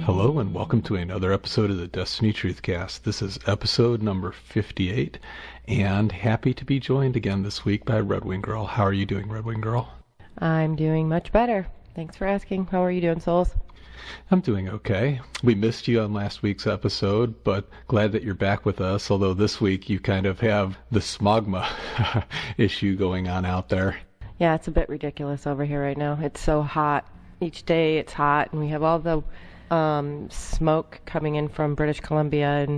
Hello and welcome to another episode of the Destiny Truthcast. This is episode number 58, and happy to be joined again this week by Red Wing Girl. How are you doing, Red Wing Girl? I'm doing much better. Thanks for asking. How are you doing, Souls? I'm doing okay. We missed you on last week's episode, but glad that you're back with us, although this week you kind of have the smogma issue going on out there. Yeah, it's a bit ridiculous over here right now. It's so hot. Each day it's hot, and we have all the smoke coming in from British Columbia,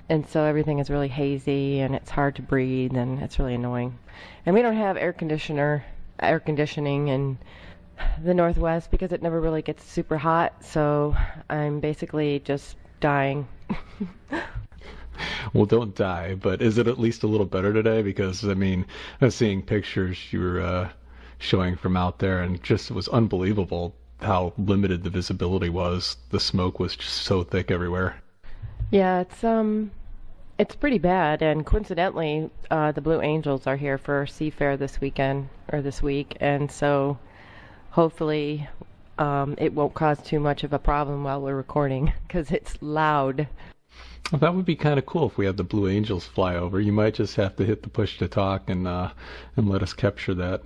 and so everything is really hazy, and it's hard to breathe, and it's really annoying. And we don't have air conditioning in the Northwest because it never really gets super hot, so I'm basically just dying. Well, don't die, but is it at least a little better today? Because, I mean, I was seeing pictures you were showing from out there, and just it was unbelievable how limited the visibility was. The smoke was just so thick everywhere. Yeah, it's pretty bad, and coincidentally, the Blue Angels are here for Seafair this week, and so hopefully it won't cause too much of a problem while we're recording, because it's loud. Well, that would be kind of cool if we had the Blue Angels fly over. You might just have to hit the push to talk and let us capture that.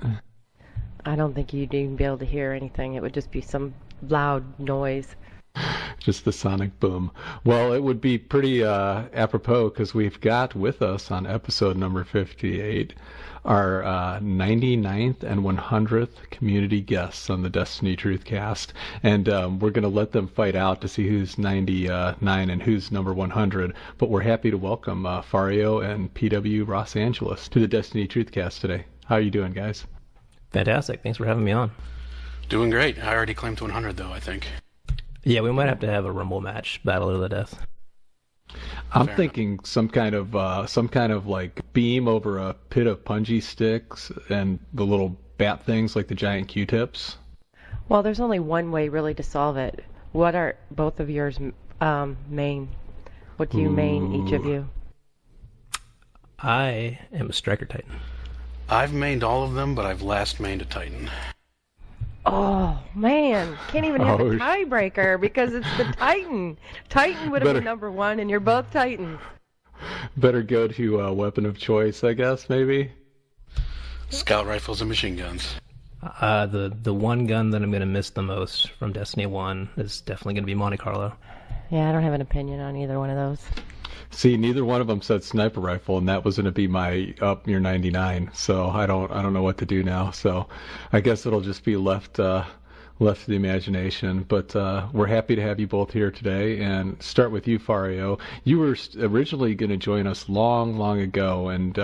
I don't think you'd even be able to hear anything. It would just be some loud noise. Just the sonic boom. Well, it would be pretty apropos because we've got with us on episode number 58 our 99th and 100th community guests on the Destiny Truthcast. And we're going to let them fight out to see who's 99 and who's number 100. But we're happy to welcome Fareo and PW Los Angeles to the Destiny Truthcast today. How are you doing, guys? Fantastic. Thanks for having me on. Doing great. I already claimed 100, though, I think. Yeah, we might have to have a Rumble match, battle to the death. I'm thinking some kind of like beam over a pit of punji sticks and the little bat things like the giant Q-tips. Well, there's only one way really to solve it. What are both of yours main? What do you main, each of you? I am a Striker Titan. I've mained all of them, but I've last mained a Titan. Oh, man. Can't even have a tiebreaker because it's the Titan. Titan would have been number one, and you're both Titans. Better go to weapon of choice, I guess, maybe? Scout rifles and machine guns. The one gun that I'm going to miss the most from Destiny 1 is definitely going to be Monte Carlo. Yeah, I don't have an opinion on either one of those. See, neither one of them said sniper rifle, and that was going to be my up near 99. So I don't know what to do now. So I guess it'll just be left to the imagination. But we're happy to have you both here today, and start with you, Fareo. You were originally going to join us long ago, and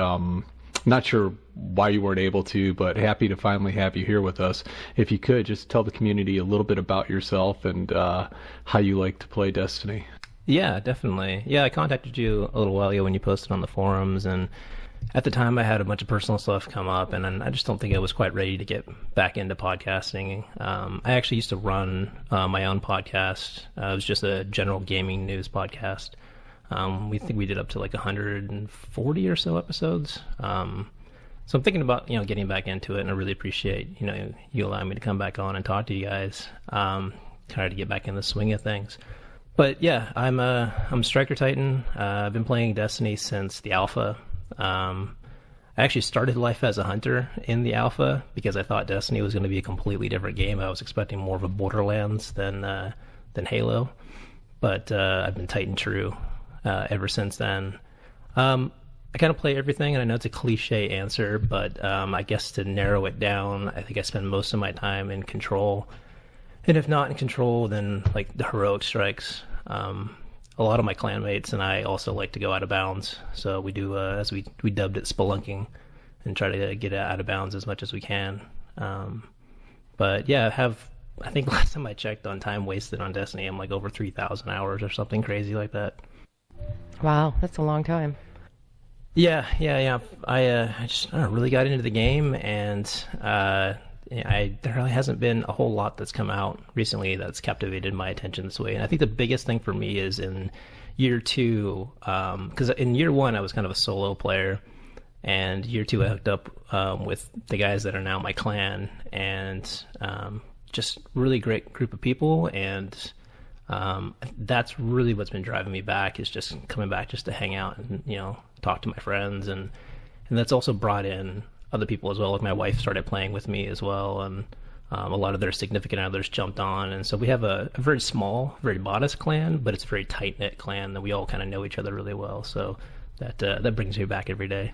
not sure why you weren't able to, but happy to finally have you here with us. If you could, just tell the community a little bit about yourself and how you like to play Destiny. Yeah, definitely. Yeah, I contacted you a little while ago when you posted on the forums, and at the time I had a bunch of personal stuff come up, and I just don't think I was quite ready to get back into podcasting. I actually used to run my own podcast. It was just a general gaming news podcast. We think we did up to like 140 or so episodes. So I'm thinking about, getting back into it, and I really appreciate, you allowing me to come back on and talk to you guys, kind of to get back in the swing of things. But yeah, I'm Striker Titan. I've been playing Destiny since the alpha. I actually started life as a hunter in the alpha because I thought Destiny was going to be a completely different game. I was expecting more of a Borderlands than Halo, but I've been Titan true ever since then. I kind of play everything, and I know it's a cliche answer, but I guess to narrow it down, I think I spend most of my time in Control. And if not in Control, then like the heroic strikes. A lot of my clanmates and I also like to go out of bounds. So we do, as we dubbed it, spelunking, and try to get out of bounds as much as we can. But yeah, I think last time I checked on time wasted on Destiny, I'm like over 3,000 hours or something crazy like that. Wow, that's a long time. Yeah. I just really got into the game, and there really hasn't been a whole lot that's come out recently that's captivated my attention this way. And I think the biggest thing for me is in year 2, because in year 1 I was kind of a solo player, and year 2 I hooked up with the guys that are now my clan, and just really great group of people, and That's really what's been driving me back, is just coming back just to hang out and, talk to my friends. And that's also brought in other people as well. Like my wife started playing with me as well, and a lot of their significant others jumped on. And so we have a very small, very modest clan, but it's a very tight-knit clan that we all kind of know each other really well. So that brings me back every day.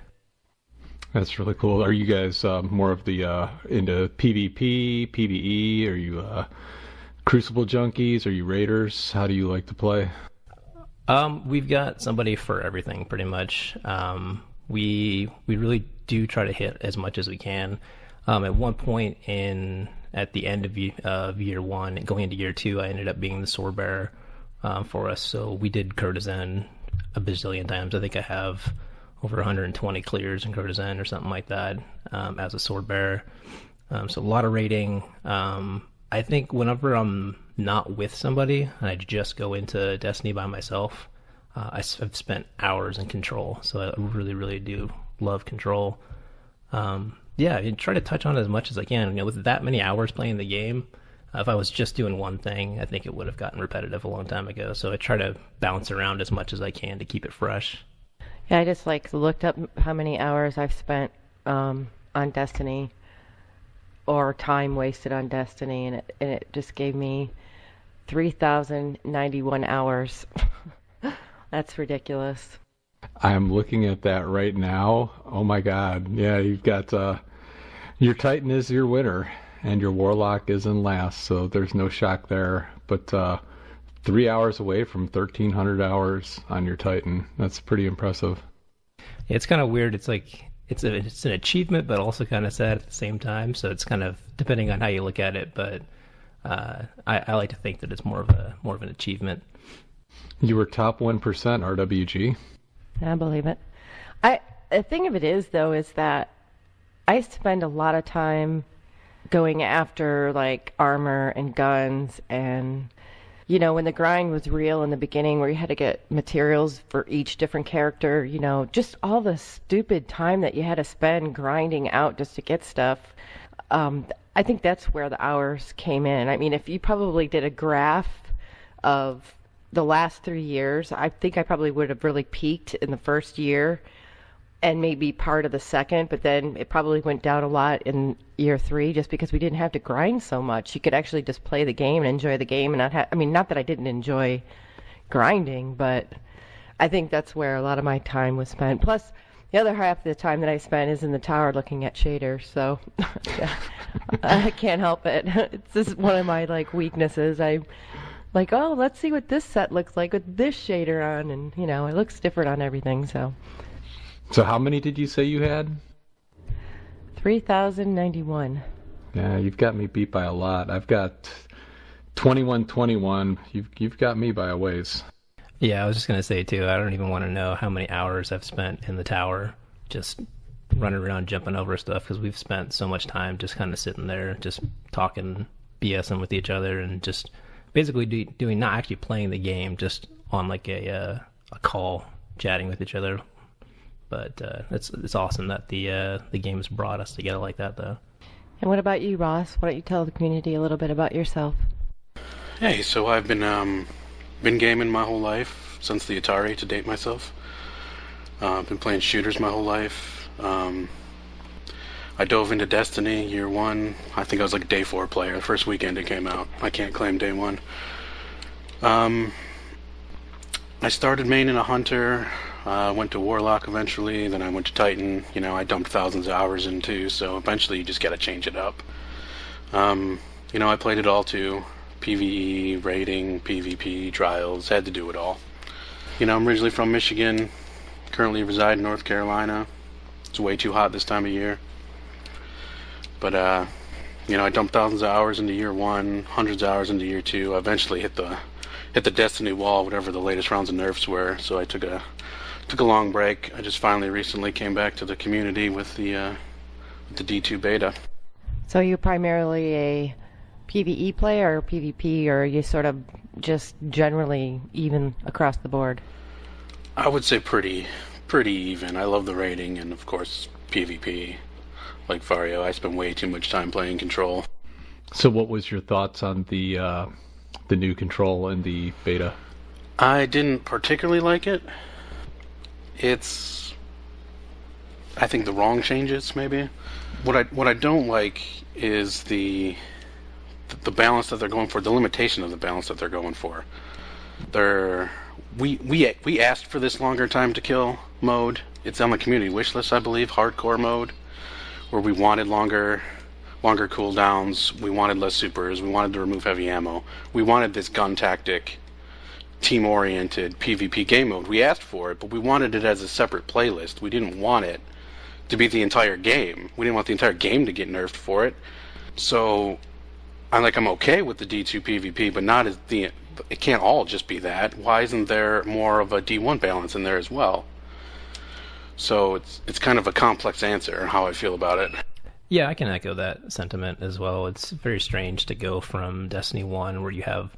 That's really cool. Are you guys more of the into PvP, PvE? Are you Crucible junkies? Are you raiders? How do you like to play? We've got somebody for everything, pretty much. We really do try to hit as much as we can. At one point at the end of year one, going into year two, I ended up being the sword bearer for us. So we did courtesan a bazillion times. I think I have over 120 clears in courtesan or something like that as a sword bearer. So a lot of raiding. I think whenever I'm not with somebody and I just go into Destiny by myself, I've spent hours in control. So I really, really do love control. Yeah, I try to touch on it as much as I can. With that many hours playing the game, if I was just doing one thing, I think it would have gotten repetitive a long time ago. So I try to bounce around as much as I can to keep it fresh. Yeah, I just looked up how many hours I've spent on Destiny, or time wasted on Destiny, and it just gave me 3,091 hours. That's ridiculous. I'm looking at that right now. Oh my God. Yeah, you've got your Titan is your winner and your Warlock is in last, so there's no shock there. But 3 hours away from 1,300 hours on your Titan. That's pretty impressive. It's kind of weird. It's like it's an achievement, but also kind of sad at the same time. So it's kind of depending on how you look at it. But I like to think that it's more of an achievement. You were top 1% RWG. I believe it. The thing of it is, though, is that I spend a lot of time going after armor and guns, and when the grind was real in the beginning, where you had to get materials for each different character, just all the stupid time that you had to spend grinding out just to get stuff. I think that's where the hours came in. I mean, if you probably did a graph of the last 3 years, I think I probably would have really peaked in the first year and maybe part of the second, but then it probably went down a lot in year 3 just because we didn't have to grind so much. You could actually just play the game and enjoy the game and not that I didn't enjoy grinding, but I think that's where a lot of my time was spent. Plus, the other half of the time that I spent is in the tower looking at shaders, so I can't help it. It's just one of my weaknesses. Oh, let's see what this set looks like with this shader on, and it looks different on everything. So how many did you say you had? 3,091. Yeah, you've got me beat by a lot. I've got 2121. You've got me by a ways. Yeah, I was just gonna say too. I don't even want to know how many hours I've spent in the tower, just running around, jumping over stuff, because we've spent so much time just kind of sitting there, just talking, BSing with each other, and just basically doing not actually playing the game, just on a call, chatting with each other. But it's awesome that the game's brought us together like that, though. And what about you, Ross? Why don't you tell the community a little bit about yourself? Hey, so I've been gaming my whole life, since the Atari, to date myself. I've been playing shooters my whole life. I dove into Destiny year 1. I think I was day 4 player. The first weekend it came out. I can't claim day 1. I started maining a Hunter. Went to Warlock eventually, then I went to Titan. I dumped thousands of hours into, so eventually you just gotta change it up. I played it all too. PvE, raiding, PvP, trials, had to do it all. I'm originally from Michigan, currently reside in North Carolina. It's way too hot this time of year. But, I dumped thousands of hours into year 1, hundreds of hours into year 2. I eventually hit the Destiny wall, whatever the latest rounds of nerfs were, so I took a long break. I just finally recently came back to the community with the D2 beta. So you're primarily a PvE player or PvP, or are you sort of just generally even across the board? I would say pretty even. I love the raiding and, of course, PvP. Like Fareo, I spend way too much time playing Control. So what was your thoughts on the new control in the beta? I didn't particularly like it. It's, I think, the wrong changes, maybe. What I don't like is the balance that they're going for, the limitation of the balance that they're going for. We asked for this longer time to kill mode. It's on the community wish list, I believe, hardcore mode, where we wanted longer cooldowns, we wanted less supers, we wanted to remove heavy ammo, we wanted this gun tactic, team-oriented PvP game mode. We asked for it, but we wanted it as a separate playlist. We didn't want it to be the entire game. We didn't want the entire game to get nerfed for it. So I'm okay with the D2 PvP, but not as it can't all just be that. Why isn't there more of a D1 balance in there as well? So it's kind of a complex answer how I feel about it. Yeah, I can echo that sentiment as well. It's very strange to go from Destiny 1, where you have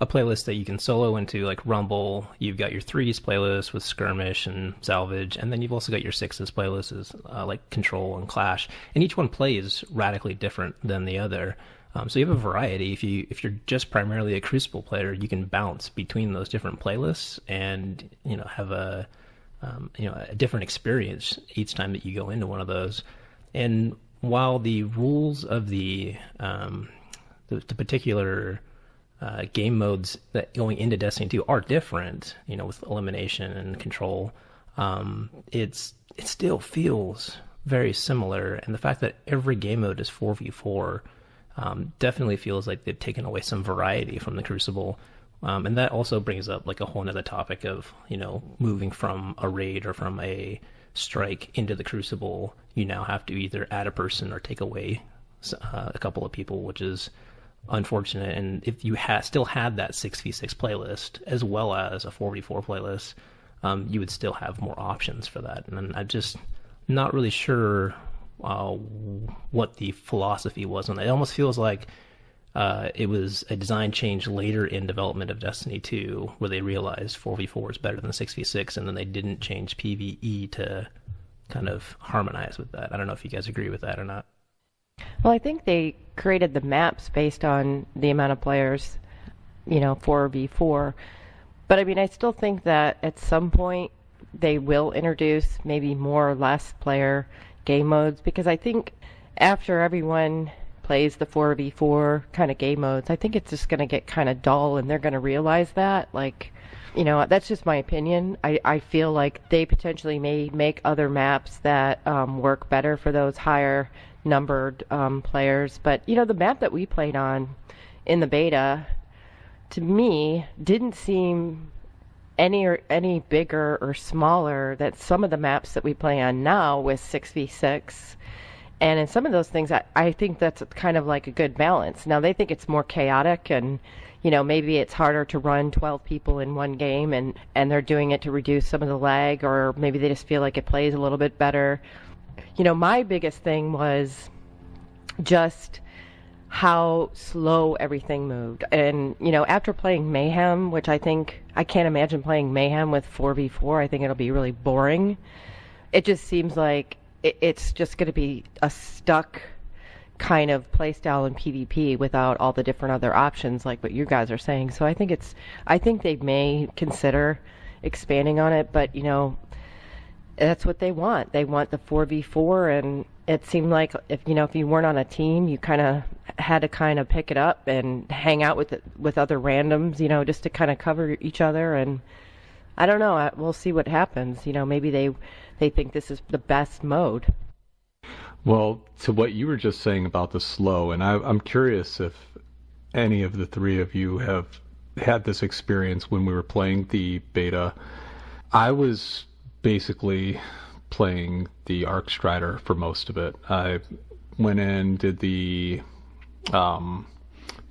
a playlist that you can solo into, like Rumble. You've got your 3s playlist with Skirmish and Salvage, and then you've also got your 6s playlists like Control and Clash, and each one plays radically different than the other. So you have a variety. If you're just primarily a Crucible player, you can bounce between those different playlists and have a different experience each time that you go into one of those. And while the rules of the particular game modes that going into Destiny 2 are different, with elimination and control, it still feels very similar. And the fact that every game mode is 4v4 definitely feels like they've taken away some variety from the Crucible. And that also brings up a whole nother topic of, moving from a raid or from a strike into the Crucible. You now have to either add a person or take away a couple of people, which is unfortunate. And if you still had that 6v6 playlist as well as a 4v4 playlist, you would still have more options for that. And I'm just not really sure what the philosophy was on that. It almost feels like it was a design change later in development of Destiny 2, where they realized 4v4 is better than 6v6, and then they didn't change PvE to kind of harmonize with that. I don't know if you guys agree with that or not. Well, I think they created the maps based on the amount of players, 4v4. But I mean, I still think that at some point they will introduce maybe more or less player game modes, because I think after everyone plays the 4v4 kind of game modes, I think it's just going to get kind of dull, and they're going to realize that. That's just my opinion. I feel like they potentially may make other maps that work better for those higher numbered players. But, the map that we played on in the beta, to me, didn't seem any bigger or smaller than some of the maps that we play on now with 6v6. And in some of those things, I think that's kind of like a good balance. Now, they think it's more chaotic, and maybe it's harder to run 12 people in one game, and they're doing it to reduce some of the lag, or maybe they just feel like it plays a little bit better. My biggest thing was just how slow everything moved. And, after playing Mayhem, which I can't imagine playing Mayhem with 4v4, I think it'll be really boring. It just seems like it's just going to be a stuck kind of playstyle in PvP without all the different other options like what you guys are saying. So I think they may consider expanding on it, but that's what they want. They want the 4v4, and it seemed like if you weren't on a team, you kind of had to kind of pick it up and hang out with other randoms, just to kind of cover each other. And I don't know. We'll see what happens. Maybe they think this is the best mode. Well, to what you were just saying about the slow, and I'm curious if any of the three of you have had this experience when we were playing the beta. I was basically playing the Arc Strider for most of it. I went in, did the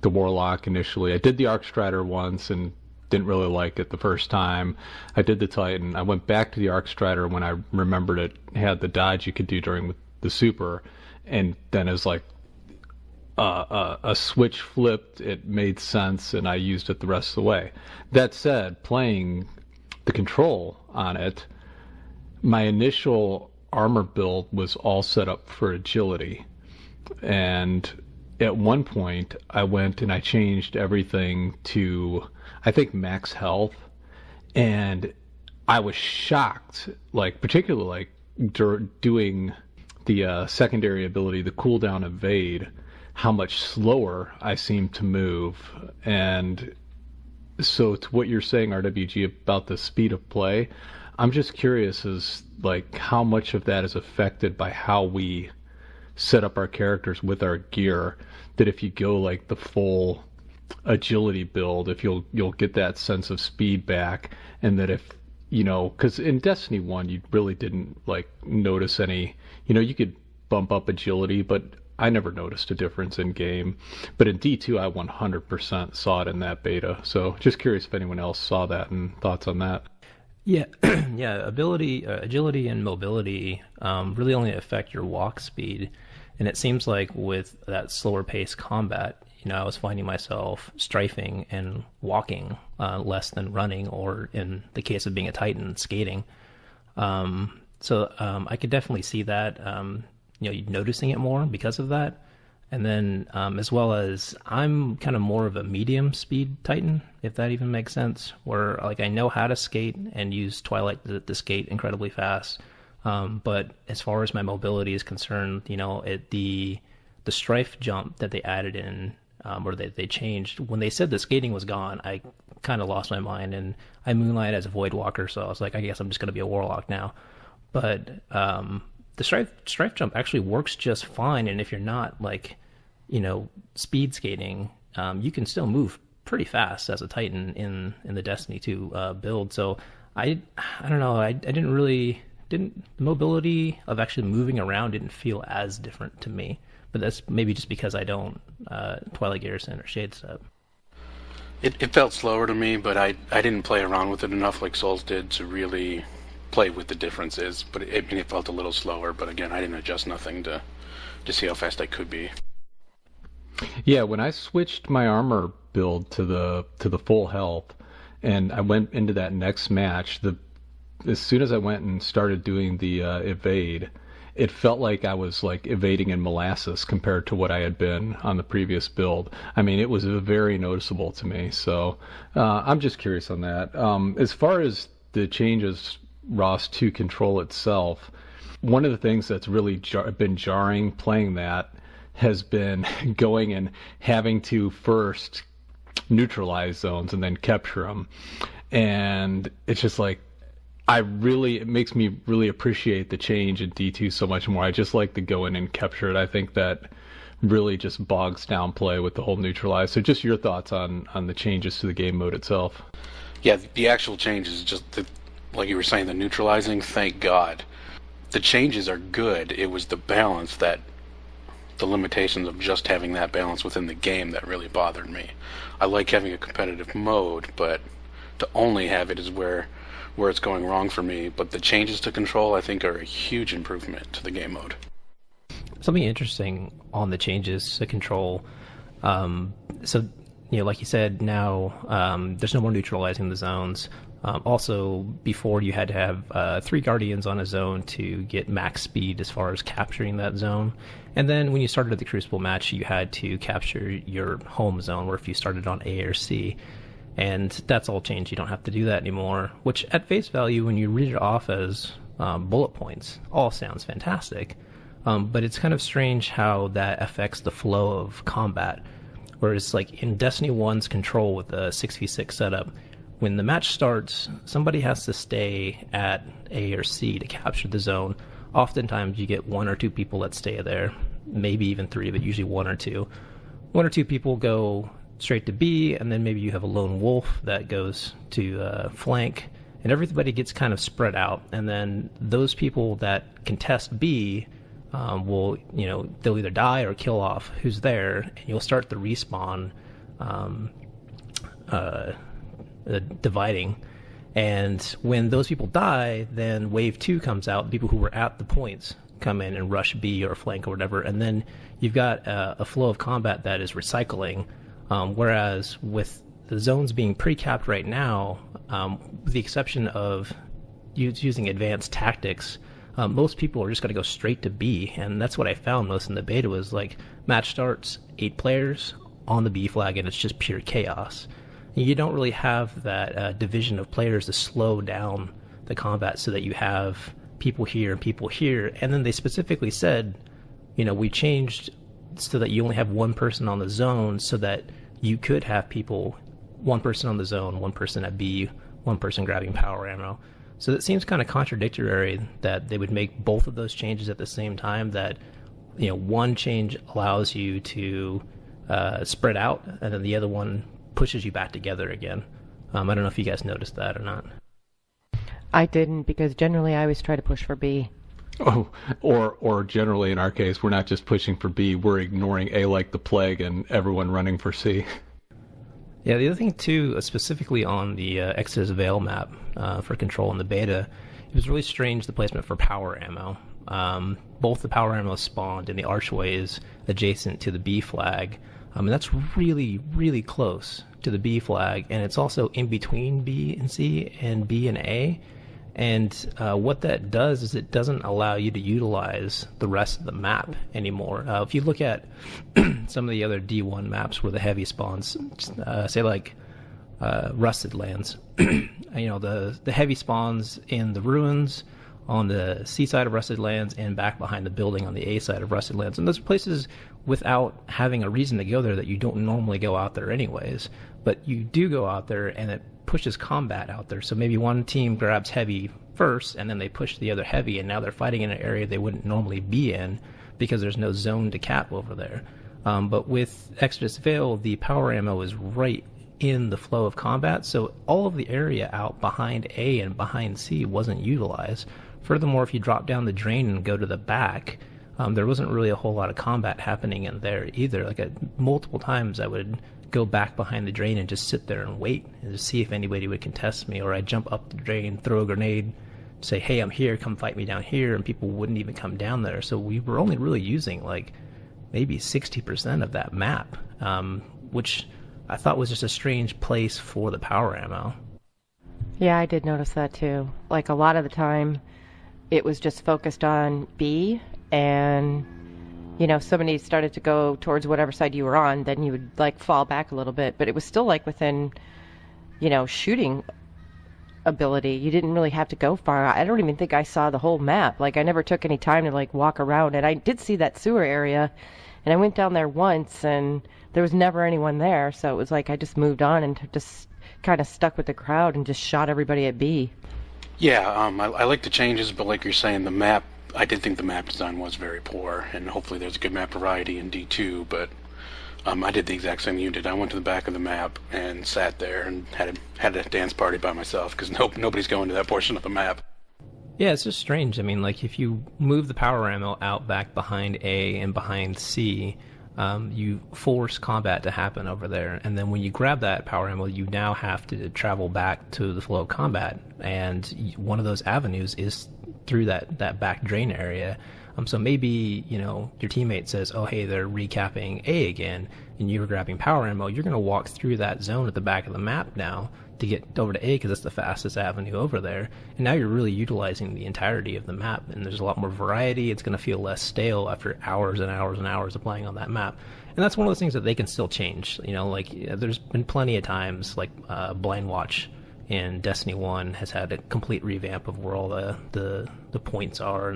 Warlock initially. I did the Arc Strider once and didn't really like it the first time. I did the Titan. I went back to the Arc Strider when I remembered it had the dodge you could do during the super, and then as a switch flipped, it made sense, and I used it the rest of the way. That said, playing the control on it, my initial armor build was all set up for agility, and at one point I went and I changed everything to, I think, max health, and I was shocked, like particularly like doing the secondary ability, the cooldown evade, how much slower I seemed to move. And so to what you're saying, RWG, about the speed of play, I'm just curious as like how much of that is affected by how we set up our characters with our gear, that if you go like the full agility build, if you'll get that sense of speed back, and that if, you know, because in Destiny 1 you really didn't like notice any, you know, you could bump up agility, but I never noticed a difference in game. But in D2 I 100% saw it in that beta, so just curious if anyone else saw that and thoughts on that. Yeah, yeah. Agility, and mobility really only affect your walk speed, and it seems like with that slower pace combat, you know, I was finding myself strafing and walking less than running, or in the case of being a Titan, skating. So I could definitely see that, you know, noticing it more because of that. And then as well as I'm kind of more of a medium speed Titan, if that even makes sense, where like I know how to skate and use Twilight to skate incredibly fast. But as far as my mobility is concerned, you know, the strafe jump that they added in, or they changed, when they said the skating was gone, I kind of lost my mind, and I moonlight as a Void Walker, so I was like, I guess I'm just going to be a Warlock now. But the strafe jump actually works just fine, and if you're not like, you know, speed skating, you can still move pretty fast as a Titan in the Destiny 2 build. So I don't know, I didn't the mobility of actually moving around didn't feel as different to me, but that's maybe just because I don't Twilight Garrison or Shade Step. It felt slower to me, but I didn't play around with it enough like Souls did to really play with the differences. But it felt a little slower, but again, I didn't adjust nothing to see how fast I could be. Yeah, when I switched my armor build to the full health, and I went into that next match, as soon as I went and started doing the evade, it felt like I was like evading in molasses compared to what I had been on the previous build. I mean, it was very noticeable to me. So I'm just curious on that. As far as the changes, Ross, to control itself, one of the things that's really been jarring playing that has been going and having to first neutralize zones and then capture them. And it's just like, it makes me really appreciate the change in D2 so much more. I just like to go in and capture it. I think that really just bogs down play with the whole neutralize. So just your thoughts on the changes to the game mode itself. Yeah, the actual changes, just like you were saying, the neutralizing, thank God. The changes are good. It was the balance, that the limitations of just having that balance within the game that really bothered me. I like having a competitive mode, but to only have it is where it's going wrong for me. But the changes to control, I think, are a huge improvement to the game mode. Something interesting on the changes to control. So, you know, like you said, now there's no more neutralizing the zones. Also, before you had to have 3 Guardians on a zone to get max speed as far as capturing that zone. And then when you started the Crucible match, you had to capture your home zone, where if you started on A or C. And that's all changed. You don't have to do that anymore, which at face value, when you read it off as bullet points, all sounds fantastic. But it's kind of strange how that affects the flow of combat. Whereas like in Destiny 1's control with the 6v6 setup, when the match starts, somebody has to stay at A or C to capture the zone. Oftentimes you get 1 or 2 people that stay there, maybe even 3, but usually 1 or 2. 1 or 2 people go straight to B, and then maybe you have a lone wolf that goes to flank, and everybody gets kind of spread out. And then those people that contest B will, you know, they'll either die or kill off who's there, and you'll start the respawn dividing. And when those people die, then wave 2 comes out. The people who were at the points come in and rush B or flank or whatever, and then you've got a flow of combat that is recycling. Whereas with the zones being pre-capped right now, with the exception of using advanced tactics, most people are just going to go straight to B, and that's what I found most in the beta was like match starts 8 players on the B flag, and it's just pure chaos. You don't really have that division of players to slow down the combat so that you have people here and people here. And then they specifically said, we changed so that you only have one person on the zone so that you could have people, one person on the zone, one person at B, one person grabbing power ammo. So it seems kind of contradictory that they would make both of those changes at the same time, that one change allows you to spread out, and then the other one pushes you back together again. I don't know if you guys noticed that or not. I didn't, because generally I always try to push for B. Oh, or generally in our case, we're not just pushing for B, we're ignoring A like the plague and everyone running for C. Yeah, the other thing too, specifically on the Exodus Veil map for Control in the beta, it was really strange, the placement for power ammo. Both the power ammo spawned in the archways adjacent to the B flag, and that's really, really close to the B flag, and it's also in between B and C and B and A. And what that does is it doesn't allow you to utilize the rest of the map anymore. If you look at some of the other D1 maps where the heavy spawns, say like Rusted Lands, the heavy spawns in the ruins on the C side of Rusted Lands and back behind the building on the A side of Rusted Lands. And those places, without having a reason to go there, that you don't normally go out there anyways. But you do go out there, and it pushes combat out there. So maybe one team grabs heavy first, and then they push the other heavy, and now they're fighting in an area they wouldn't normally be in because there's no zone to cap over there. But with Exodus Veil, the power ammo is right in the flow of combat, so all of the area out behind A and behind C wasn't utilized. Furthermore, if you drop down the drain and go to the back, there wasn't really a whole lot of combat happening in there either. Like multiple times I would go back behind the drain and just sit there and wait and just see if anybody would contest me, or I'd jump up the drain, throw a grenade, say, hey, I'm here, come fight me down here, and people wouldn't even come down there. So we were only really using like maybe 60% of that map, which I thought was just a strange place for the power ammo. Yeah, I did notice that too. Like a lot of the time, it was just focused on B, and somebody started to go towards whatever side you were on, then you would like fall back a little bit, but it was still like within shooting ability. You didn't really have to go far. I don't even think I saw the whole map. Like I never took any time to like walk around, and I did see that sewer area, and I went down there once and there was never anyone there, so it was like I just moved on and just kind of stuck with the crowd and just shot everybody at B. Yeah, I like the changes, but like you're saying, the map, I did think the map design was very poor, and hopefully there's a good map variety in D2, but I did the exact same you did. I went to the back of the map and sat there and had a dance party by myself, because nobody's going to that portion of the map. Yeah, it's just strange. I mean, like, if you move the power ammo out back behind A and behind C, you force combat to happen over there, and then when you grab that power ammo, you now have to travel back to the flow of combat, and one of those avenues is through that back drain area. So maybe, your teammate says, oh, hey, they're recapping A again, and you were grabbing power ammo. You're going to walk through that zone at the back of the map now to get over to A, because it's the fastest avenue over there. And now you're really utilizing the entirety of the map, and there's a lot more variety. It's going to feel less stale after hours and hours and hours of playing on that map. And that's one of those things that they can still change. There's been plenty of times, like Blind Watch in Destiny 1 has had a complete revamp of where all the points are,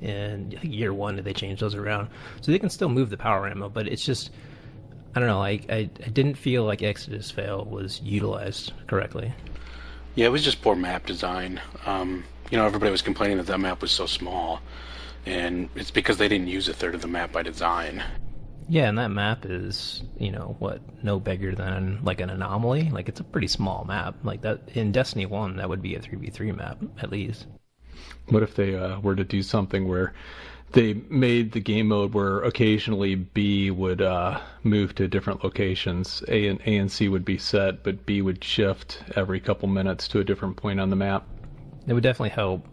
and in year 1 they changed those around. So they can still move the power ammo, but it's just, I don't know, I didn't feel like Exodus Veil was utilized correctly. Yeah, it was just poor map design. Everybody was complaining that map was so small, and it's because they didn't use a third of the map by design. Yeah, and that map is, no bigger than like an anomaly. Like, it's a pretty small map. Like that in Destiny 1, that would be a 3v3 map at least. What if they were to do something where they made the game mode where occasionally B would move to different locations. A and C would be set, but B would shift every couple minutes to a different point on the map. It would definitely help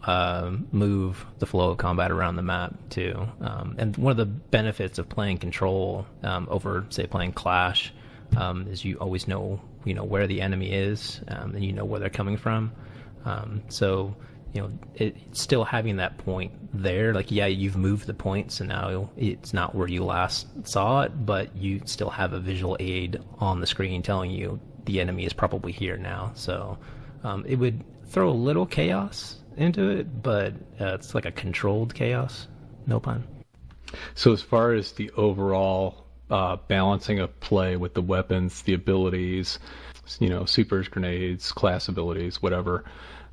move the flow of combat around the map too. And one of the benefits of playing Control over, say, playing Clash is you always know where the enemy is, and you know where they're coming from. So it's still having that point there. Like, yeah, you've moved the points and now it's not where you last saw it, but you still have a visual aid on the screen telling you the enemy is probably here now. So it would throw a little chaos into it, but it's like a controlled chaos, no pun. So as far as the overall balancing of play with the weapons, the abilities, supers, grenades, class abilities, whatever,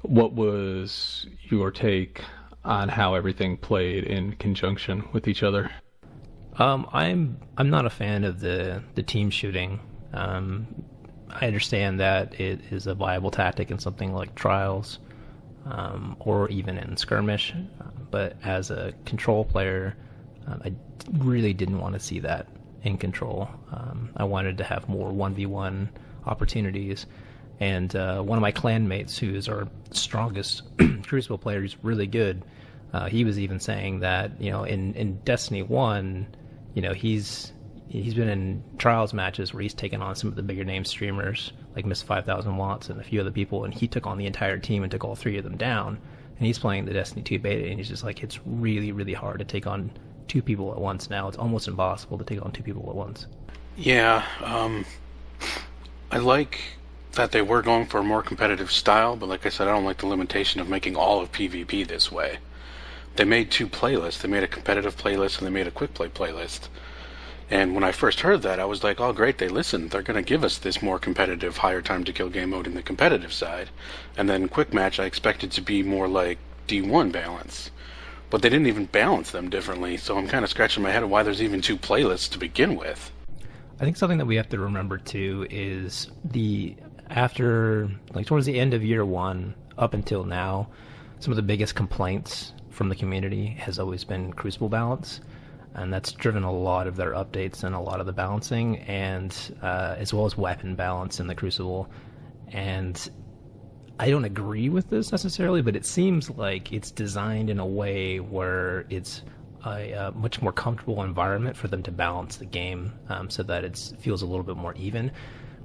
what was your take on how everything played in conjunction with each other? I'm not a fan of the team shooting. I understand that it is a viable tactic in something like Trials, or even in Skirmish, but as a Control player, I really didn't want to see that in Control. I wanted to have more 1v1 opportunities. And one of my clanmates, who is our strongest Crucible player, who's really good, he was even saying that, in Destiny 1, he's been in Trials matches where he's taken on some of the bigger name streamers, like Miss 5000 Watts and a few other people, and he took on the entire team and took all three of them down. And he's playing the Destiny 2 beta, and he's just like, it's really, really hard to take on two people at once now. It's almost impossible to take on two people at once. Yeah, I like that they were going for a more competitive style, but like I said, I don't like the limitation of making all of PvP this way. They made two playlists. They made a competitive playlist and they made a quick play playlist. And when I first heard that, I was like, oh great, they listened. They're going to give us this more competitive, higher time to kill game mode in the competitive side. And then quick match I expected to be more like D1 balance. But they didn't even balance them differently, so I'm kind of scratching my head of why there's even two playlists to begin with. I think something that we have to remember too is after, towards the end of year one up until now, some of the biggest complaints from the community has always been Crucible balance, and that's driven a lot of their updates and a lot of the balancing, and as well as weapon balance in the Crucible. And I don't agree with this necessarily, but it seems like it's designed in a way where it's a much more comfortable environment for them to balance the game, so that it feels a little bit more even.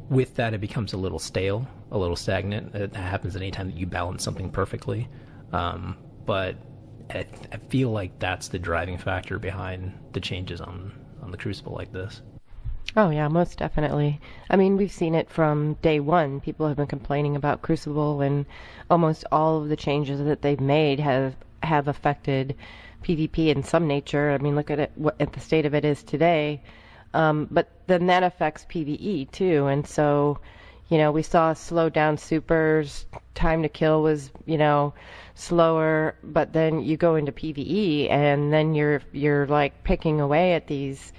With that, it becomes a little stale, a little stagnant. It happens anytime that you balance something perfectly. But I feel like that's the driving factor behind the changes on the Crucible like this. Oh, yeah, most definitely. I mean, we've seen it from day one. People have been complaining about Crucible, and almost all of the changes that they've made have affected PvP in some nature. I mean, look at it, what the state of it is today. But then that affects PvE too, and so, we saw slow down supers, time to kill was, slower, but then you go into PvE and then you're like picking away at these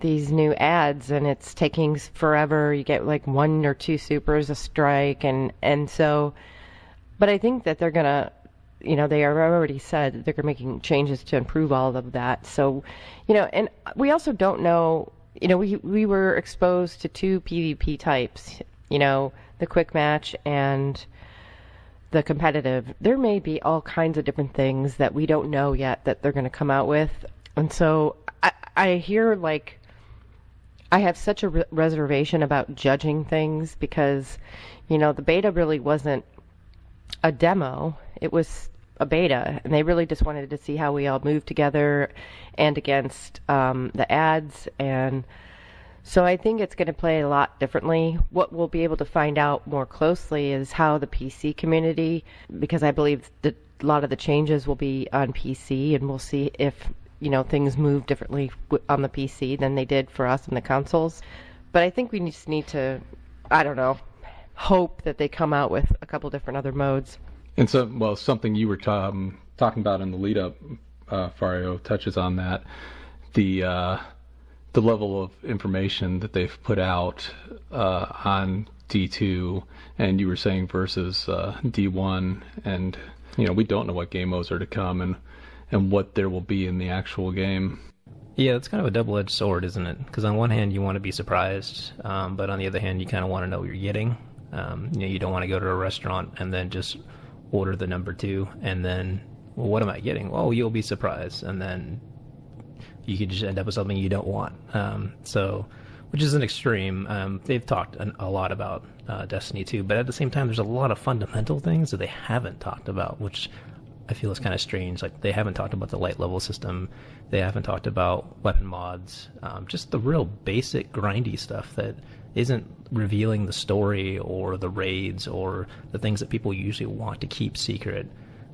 new ads, and it's taking forever. You get like 1 or 2 supers a strike, and so, but I think that they're gonna, they are already said that they're making changes to improve all of that. So, and we also don't know. We were exposed to 2 PvP types, the quick match and the competitive. There may be all kinds of different things that we don't know yet that they're going to come out with. And so I hear, I have such a reservation about judging things because, the beta really wasn't a demo. It was a beta, and they really just wanted to see how we all moved together and against the ads. And so I think it's going to play a lot differently. What we'll be able to find out more closely is how the PC community, because I believe that a lot of the changes will be on PC, and we'll see if things move differently on the PC than they did for us in the consoles. But I think we just need to, hope that they come out with a couple different other modes. And so, something you were talking about in the lead up, Fareo touches on that. The level of information that they've put out on D2, and you were saying versus D1, and we don't know what game modes are to come and what there will be in the actual game. Yeah, it's kind of a double-edged sword, isn't it? Because on one hand, you want to be surprised, but on the other hand, you kind of want to know what you're getting. You don't want to go to a restaurant and then just order the number 2, and then, well, what am I getting? Well, you'll be surprised, and then you could just end up with something you don't want. So which is an extreme. They've talked a lot about Destiny 2, but at the same time, there's a lot of fundamental things that they haven't talked about, which I feel is kind of strange. Like, they haven't talked about the light level system. They haven't talked about weapon mods. Just the real basic grindy stuff that isn't revealing the story or the raids or the things that people usually want to keep secret.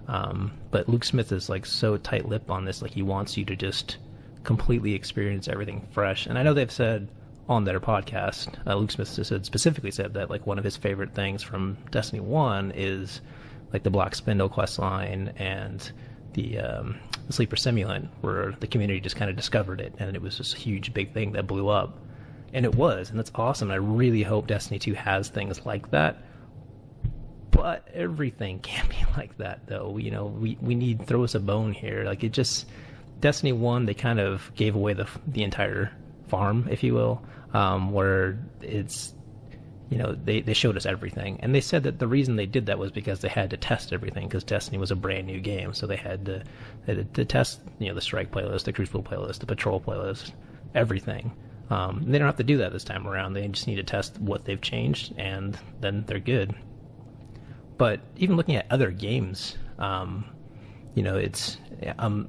But Luke Smith is like so tight-lipped on this. Like, he wants you to just completely experience everything fresh. And I know they've said on their podcast, Luke Smith specifically said that like one of his favorite things from Destiny 1 is like the Black Spindle quest line and the Sleeper Simulant, where the community just kind of discovered it, and it was just a huge big thing that blew up. And it was, and that's awesome. I really hope Destiny 2 has things like that. But everything can't be like that, though. You know, we need throw us a bone here. Like, it just, Destiny 1, they kind of gave away the entire farm, if you will, where it's, you know, they showed us everything. And they said that the reason they did that was because they had to test everything, because Destiny was a brand new game. So they had to test, you know, the Strike playlist, the Crucible playlist, the Patrol playlist, everything. They don't have to do that this time around. They just need to test what they've changed, and then they're good. But even looking at other games, you know, I'm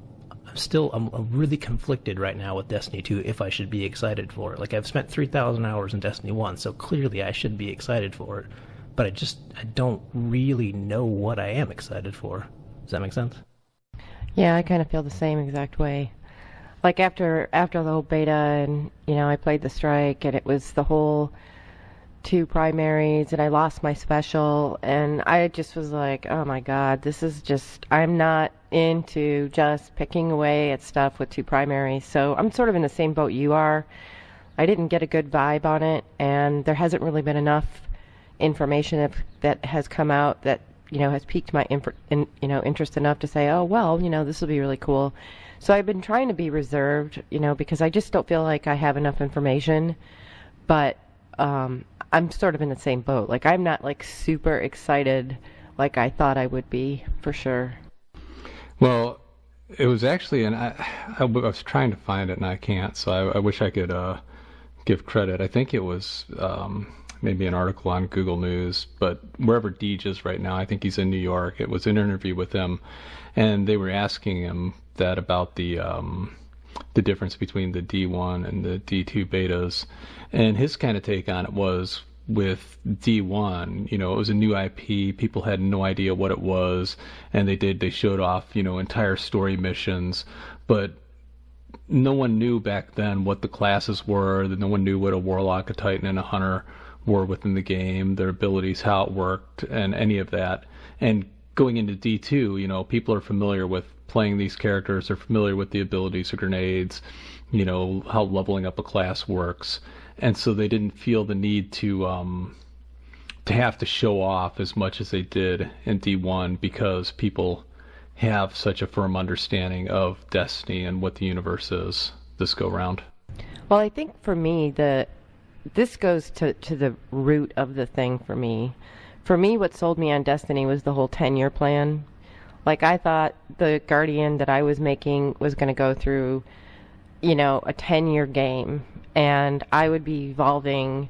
really conflicted right now with Destiny 2 if I should be excited for it. Like, I've spent 3,000 hours in Destiny 1, so clearly I should be excited for it. But I don't really know what I am excited for. Does that make sense? Yeah, I kind of feel the same exact way. Like, after the whole beta, and, you know, I played the Strike, and it was the whole 2 primaries, and I lost my special, and I just was like, oh my god, this is just, I'm not into just picking away at stuff with 2 primaries. So I'm sort of in the same boat you are. I didn't get a good vibe on it, and there hasn't really been enough information that has come out that, you know, has piqued my interest enough to say, oh well, you know, this will be really cool. So I've been trying to be reserved, you know, because I just don't feel like I have enough information. But I'm sort of in the same boat. Like, I'm not like super excited like I thought I would be, for sure. Well, it was actually, and I was trying to find it and I can't, so I wish I could give credit. I think it was maybe an article on Google News, but wherever Deej is right now, I think he's in New York. It was an interview with him, and they were asking him that about the difference between the D1 and the D2 betas, and his kind of take on it was, with D1, you know, it was a new IP, people had no idea what it was, and they showed off, you know, entire story missions, but no one knew back then what the classes were, no one knew what a Warlock, a Titan, and a Hunter were within the game, their abilities, how it worked, and any of that. And going into D2, you know, people are familiar with playing these characters, they're familiar with the abilities of grenades, you know, how leveling up a class works. And so they didn't feel the need to have to show off as much as they did in D1, because people have such a firm understanding of Destiny and what the universe is this go round. Well, I think for me, this goes to the root of the thing for me. For me, what sold me on Destiny was the whole 10-year plan. Like, I thought the Guardian that I was making was going to go through, you know, a 10-year game, and I would be evolving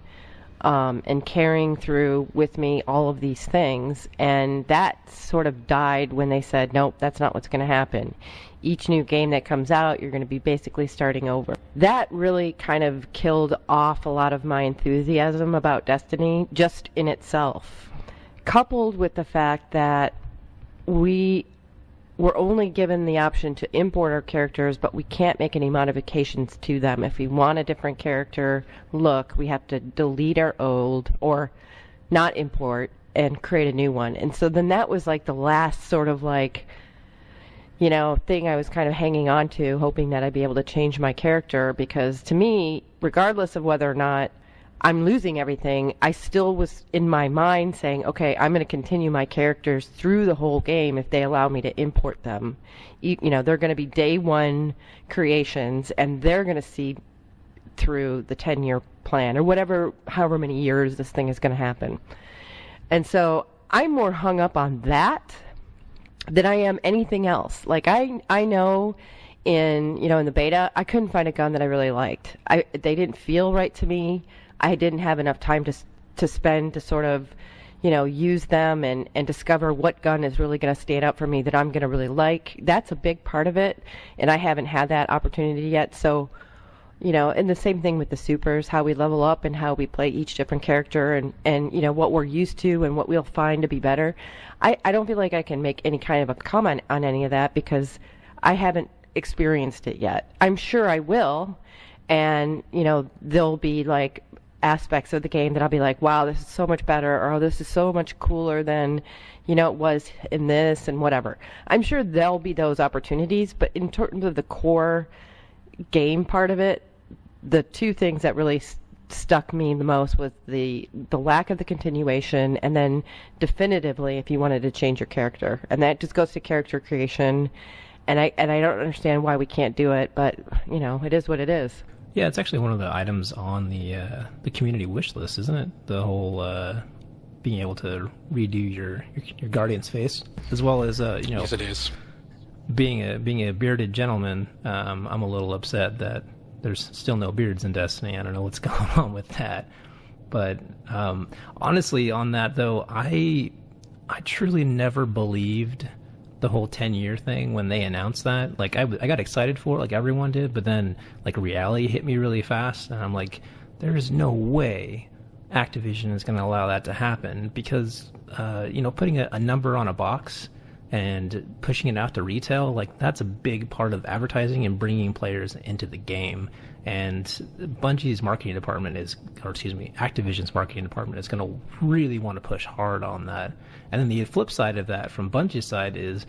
and carrying through with me all of these things. And that sort of died when they said, nope, that's not what's going to happen. Each new game that comes out, you're going to be basically starting over. That really kind of killed off a lot of my enthusiasm about Destiny just in itself, coupled with the fact that we were only given the option to import our characters, but we can't make any modifications to them. If we want a different character look, we have to delete our old, or not import, and create a new one. And so then that was like the last sort of like, you know, thing I was kind of hanging on to, hoping that I'd be able to change my character, because to me, regardless of whether or not I'm losing everything, I still was in my mind saying, okay, I'm going to continue my characters through the whole game if they allow me to import them. You know, they're going to be day one creations, and they're going to see through the 10-year plan, or whatever, however many years this thing is going to happen. And so I'm more hung up on that than I am anything else. Like, I know in the beta, I couldn't find a gun that I really liked. They didn't feel right to me. I didn't have enough time to spend to sort of, use them and discover what gun is really going to stand out for me that I'm going to really like. That's a big part of it, and I haven't had that opportunity yet. So, and the same thing with the supers, how we level up and how we play each different character and what we're used to and what we'll find to be better. I don't feel like I can make any kind of a comment on any of that because I haven't experienced it yet. I'm sure I will, and there'll be like aspects of the game that I'll be like, wow, this is so much better, or oh, this is so much cooler than it was in this, and whatever. I'm sure there'll be those opportunities, but in terms of the core game part of it, the two things that really stuck me the most was the lack of the continuation, and then definitively if you wanted to change your character, and that just goes to character creation. And I don't understand why we can't do it, but it is what it is. Yeah, it's actually one of the items on the community wish list, isn't it? The whole being able to redo your Guardian's face, as well as Yes, it is. Being a bearded gentleman. I'm a little upset that there's still no beards in Destiny. I don't know what's going on with that. But honestly, on that though, I truly never believed the whole 10-year thing when they announced that. Like I got excited for it, like everyone did, but then like reality hit me really fast, and I'm like, there's no way Activision is going to allow that to happen, because putting a number on a box and pushing it out to retail, like that's a big part of advertising and bringing players into the game. And Bungie's marketing department Activision's marketing department is going to really want to push hard on that. And then the flip side of that from Bungie's side is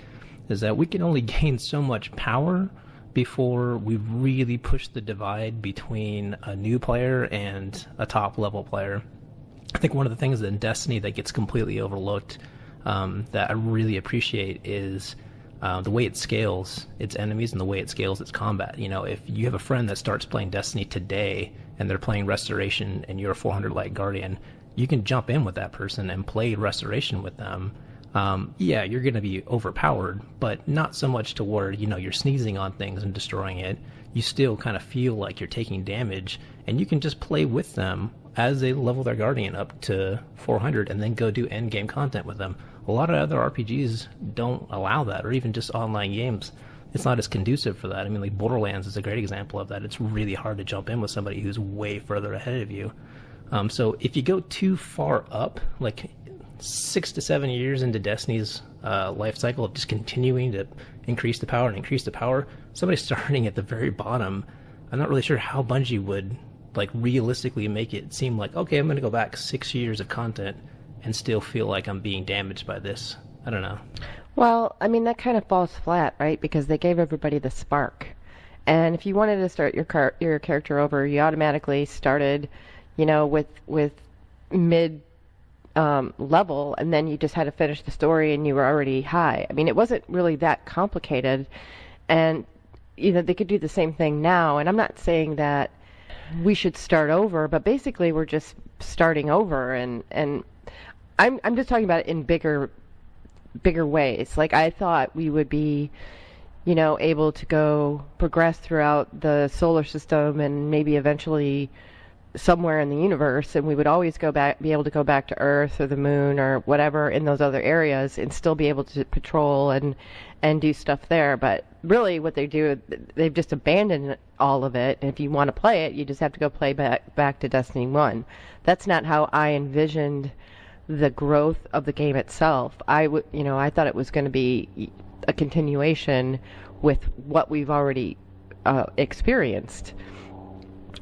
that we can only gain so much power before we really push the divide between a new player and a top level player. I think one of the things in Destiny that gets completely overlooked, that I really appreciate, is the way it scales its enemies and the way it scales its combat. If you have a friend that starts playing Destiny today and they're playing Restoration and you're a 400 Light Guardian, you can jump in with that person and play Restoration with them. Yeah, you're going to be overpowered, but not so much to where, you're sneezing on things and destroying it. You still kind of feel like you're taking damage, and you can just play with them as they level their Guardian up to 400 and then go do end-game content with them. A lot of other RPGs don't allow that, or even just online games. It's not as conducive for that. I mean, like Borderlands is a great example of that. It's really hard to jump in with somebody who's way further ahead of you. So if you go too far up, like 6 to 7 years into Destiny's life cycle of just continuing to increase the power, somebody starting at the very bottom, I'm not really sure how Bungie would like realistically make it seem like, okay, I'm going to go back 6 years of content and still feel like I'm being damaged by this. I don't know. Well, I mean, that kind of falls flat, right? Because they gave everybody the spark. And if you wanted to start your character over, you automatically started, with mid level, and then you just had to finish the story and you were already high. I mean, it wasn't really that complicated. And, they could do the same thing now. And I'm not saying that we should start over, but basically we're just starting over. And I'm just talking about it in bigger ways. Like, I thought we would be, able to go progress throughout the solar system and maybe eventually somewhere in the universe, and we would always be able to go back to Earth or the moon or whatever in those other areas and still be able to patrol and do stuff there. But really what they do, they've just abandoned all of it. And if you want to play it, you just have to go play back to Destiny 1. That's not how I envisioned the growth of the game itself. I thought it was going to be a continuation with what we've already experienced.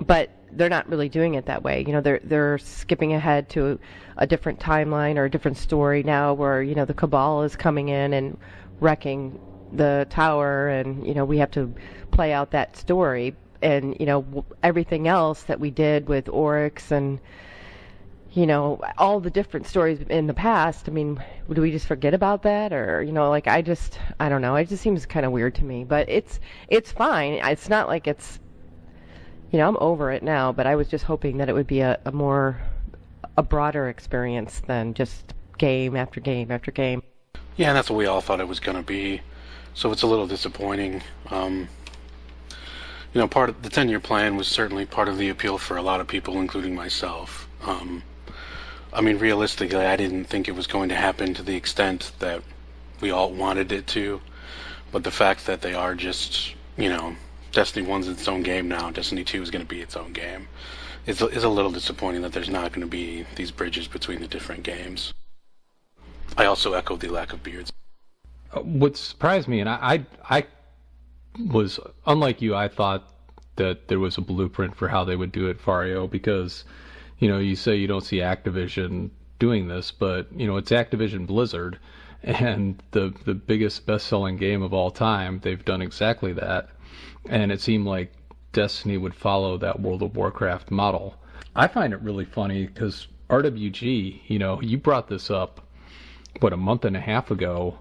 But they're not really doing it that way. They're skipping ahead to a different timeline or a different story now where, the Cabal is coming in and wrecking the tower, and, we have to play out that story. And, everything else that we did with Oryx and, all the different stories in the past, I mean, do we just forget about that? Or, I don't know. It just seems kind of weird to me. But it's fine. It's not like it's, I'm over it now, but I was just hoping that it would be a broader experience than just game after game after game. Yeah, and that's what we all thought it was going to be. So it's a little disappointing. part of the 10-year plan was certainly part of the appeal for a lot of people, including myself. I mean, realistically, I didn't think it was going to happen to the extent that we all wanted it to. But the fact that they are just, Destiny 1's its own game now, Destiny 2 is going to be its own game, is a little disappointing that there's not going to be these bridges between the different games. I also echo the lack of beards. What surprised me, and I was, unlike you, I thought that there was a blueprint for how they would do it, Fareo, because, you say you don't see Activision doing this, but, it's Activision Blizzard, and the biggest best-selling game of all time, they've done exactly that. And it seemed like Destiny would follow that World of Warcraft model. I find it really funny because RWG, you brought this up, a month and a half ago.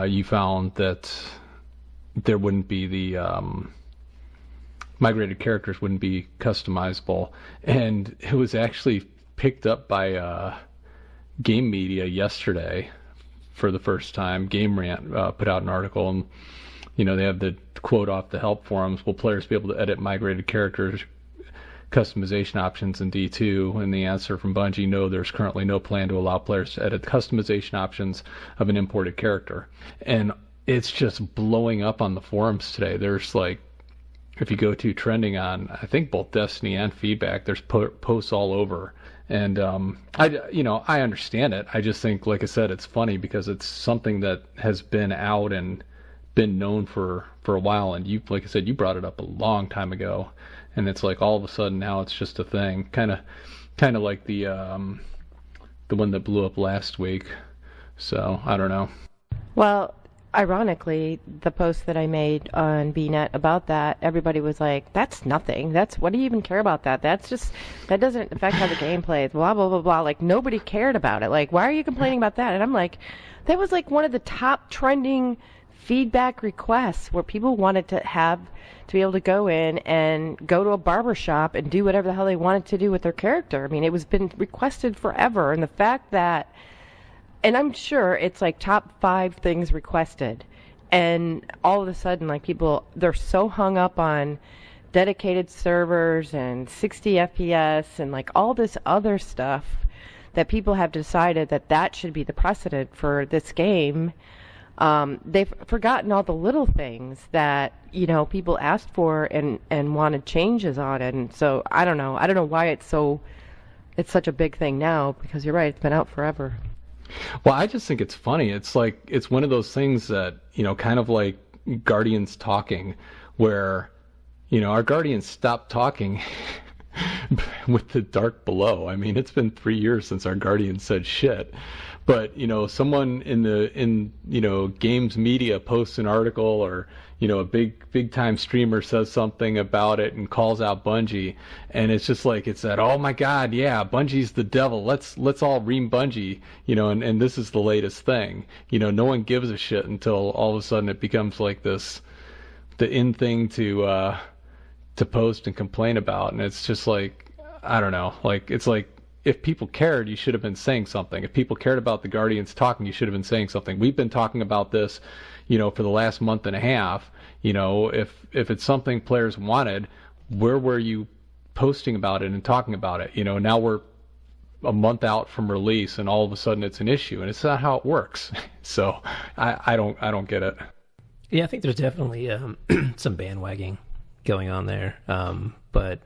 You found that there wouldn't be the migrated characters wouldn't be customizable, and it was actually picked up by Game Media yesterday for the first time. Game Rant put out an article, and they have the quote off the help forums: will players be able to edit migrated characters customization options in D2? And the answer from Bungie: no, there's currently no plan to allow players to edit customization options of an imported character. And it's just blowing up on the forums today. There's if you go to trending on, I think both Destiny and Feedback, there's posts all over. And I understand it. I just think, like I said, it's funny because it's something that has been out and been known for a while. And you, like I said, you brought it up a long time ago, and it's all of a sudden now it's just a thing. Kind of like the one that blew up last week. So I don't know. Well, ironically, the post that I made on BNet about that, everybody was like, that's nothing. What do you even care about that? That doesn't affect how the game plays, blah, blah, blah, blah. Nobody cared about it. Why are you complaining about that? And I'm like, that was one of the top trending feedback requests, where people wanted to be able to go in and go to a barber shop and do whatever the hell they wanted to do with their character. I mean, it was been requested forever. And the fact that, and I'm sure it's top 5 things requested, and all of a sudden people, they're so hung up on dedicated servers and 60 FPS and all this other stuff that people have decided that should be the precedent for this game. They've forgotten all the little things that people asked for and wanted changes on it. And so I don't know why it's such a big thing now, because you're right, it's been out forever. Well, I just think it's funny. It's it's one of those things that, kind of like Guardians talking, where, our Guardians stopped talking with the Dark Below. I mean, it's been 3 years since our Guardians said shit. But, someone in games media posts an article, or, a big time streamer says something about it and calls out Bungie, and it's just it's that, oh my God, yeah, Bungie's the devil. Let's all ream Bungie, and this is the latest thing. No one gives a shit until all of a sudden it becomes the in thing to post and complain about, and it's just I don't know, it's if people cared, you should have been saying something. If people cared about the Guardians talking, you should have been saying something. We've been talking about this, for the last month and a half. If it's something players wanted, where were you posting about it and talking about it? Now we're a month out from release, and all of a sudden it's an issue, and it's not how it works. So I don't get it. Yeah, I think there's definitely some bandwagging going on there, but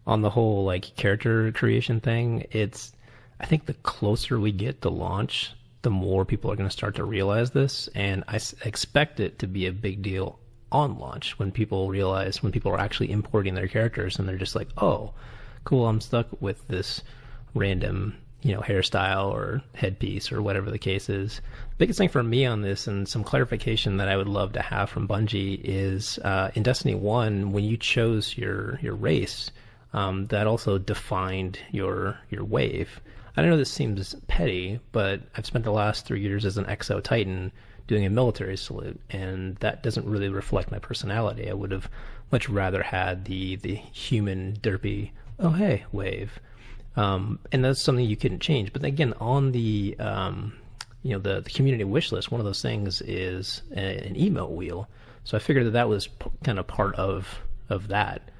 on the whole character creation thing, I think the closer we get to launch, the more people are going to start to realize this, and I expect it to be a big deal on launch, when people are actually importing their characters, and they're just oh, cool, I'm stuck with this random hairstyle or headpiece or whatever the case is. Biggest thing for me on this, and some clarification that I would love to have from Bungie, is in Destiny 1, when you chose your race, that also defined your wave. I know this seems petty, but I've spent the last 3 years as an Exo Titan doing a military salute, and that doesn't really reflect my personality. I would have much rather had the human derpy, oh hey, wave. And that's something you couldn't change. But again, on the the community wish list, one of those things is an emote wheel. So I figured that was kind of part of of that.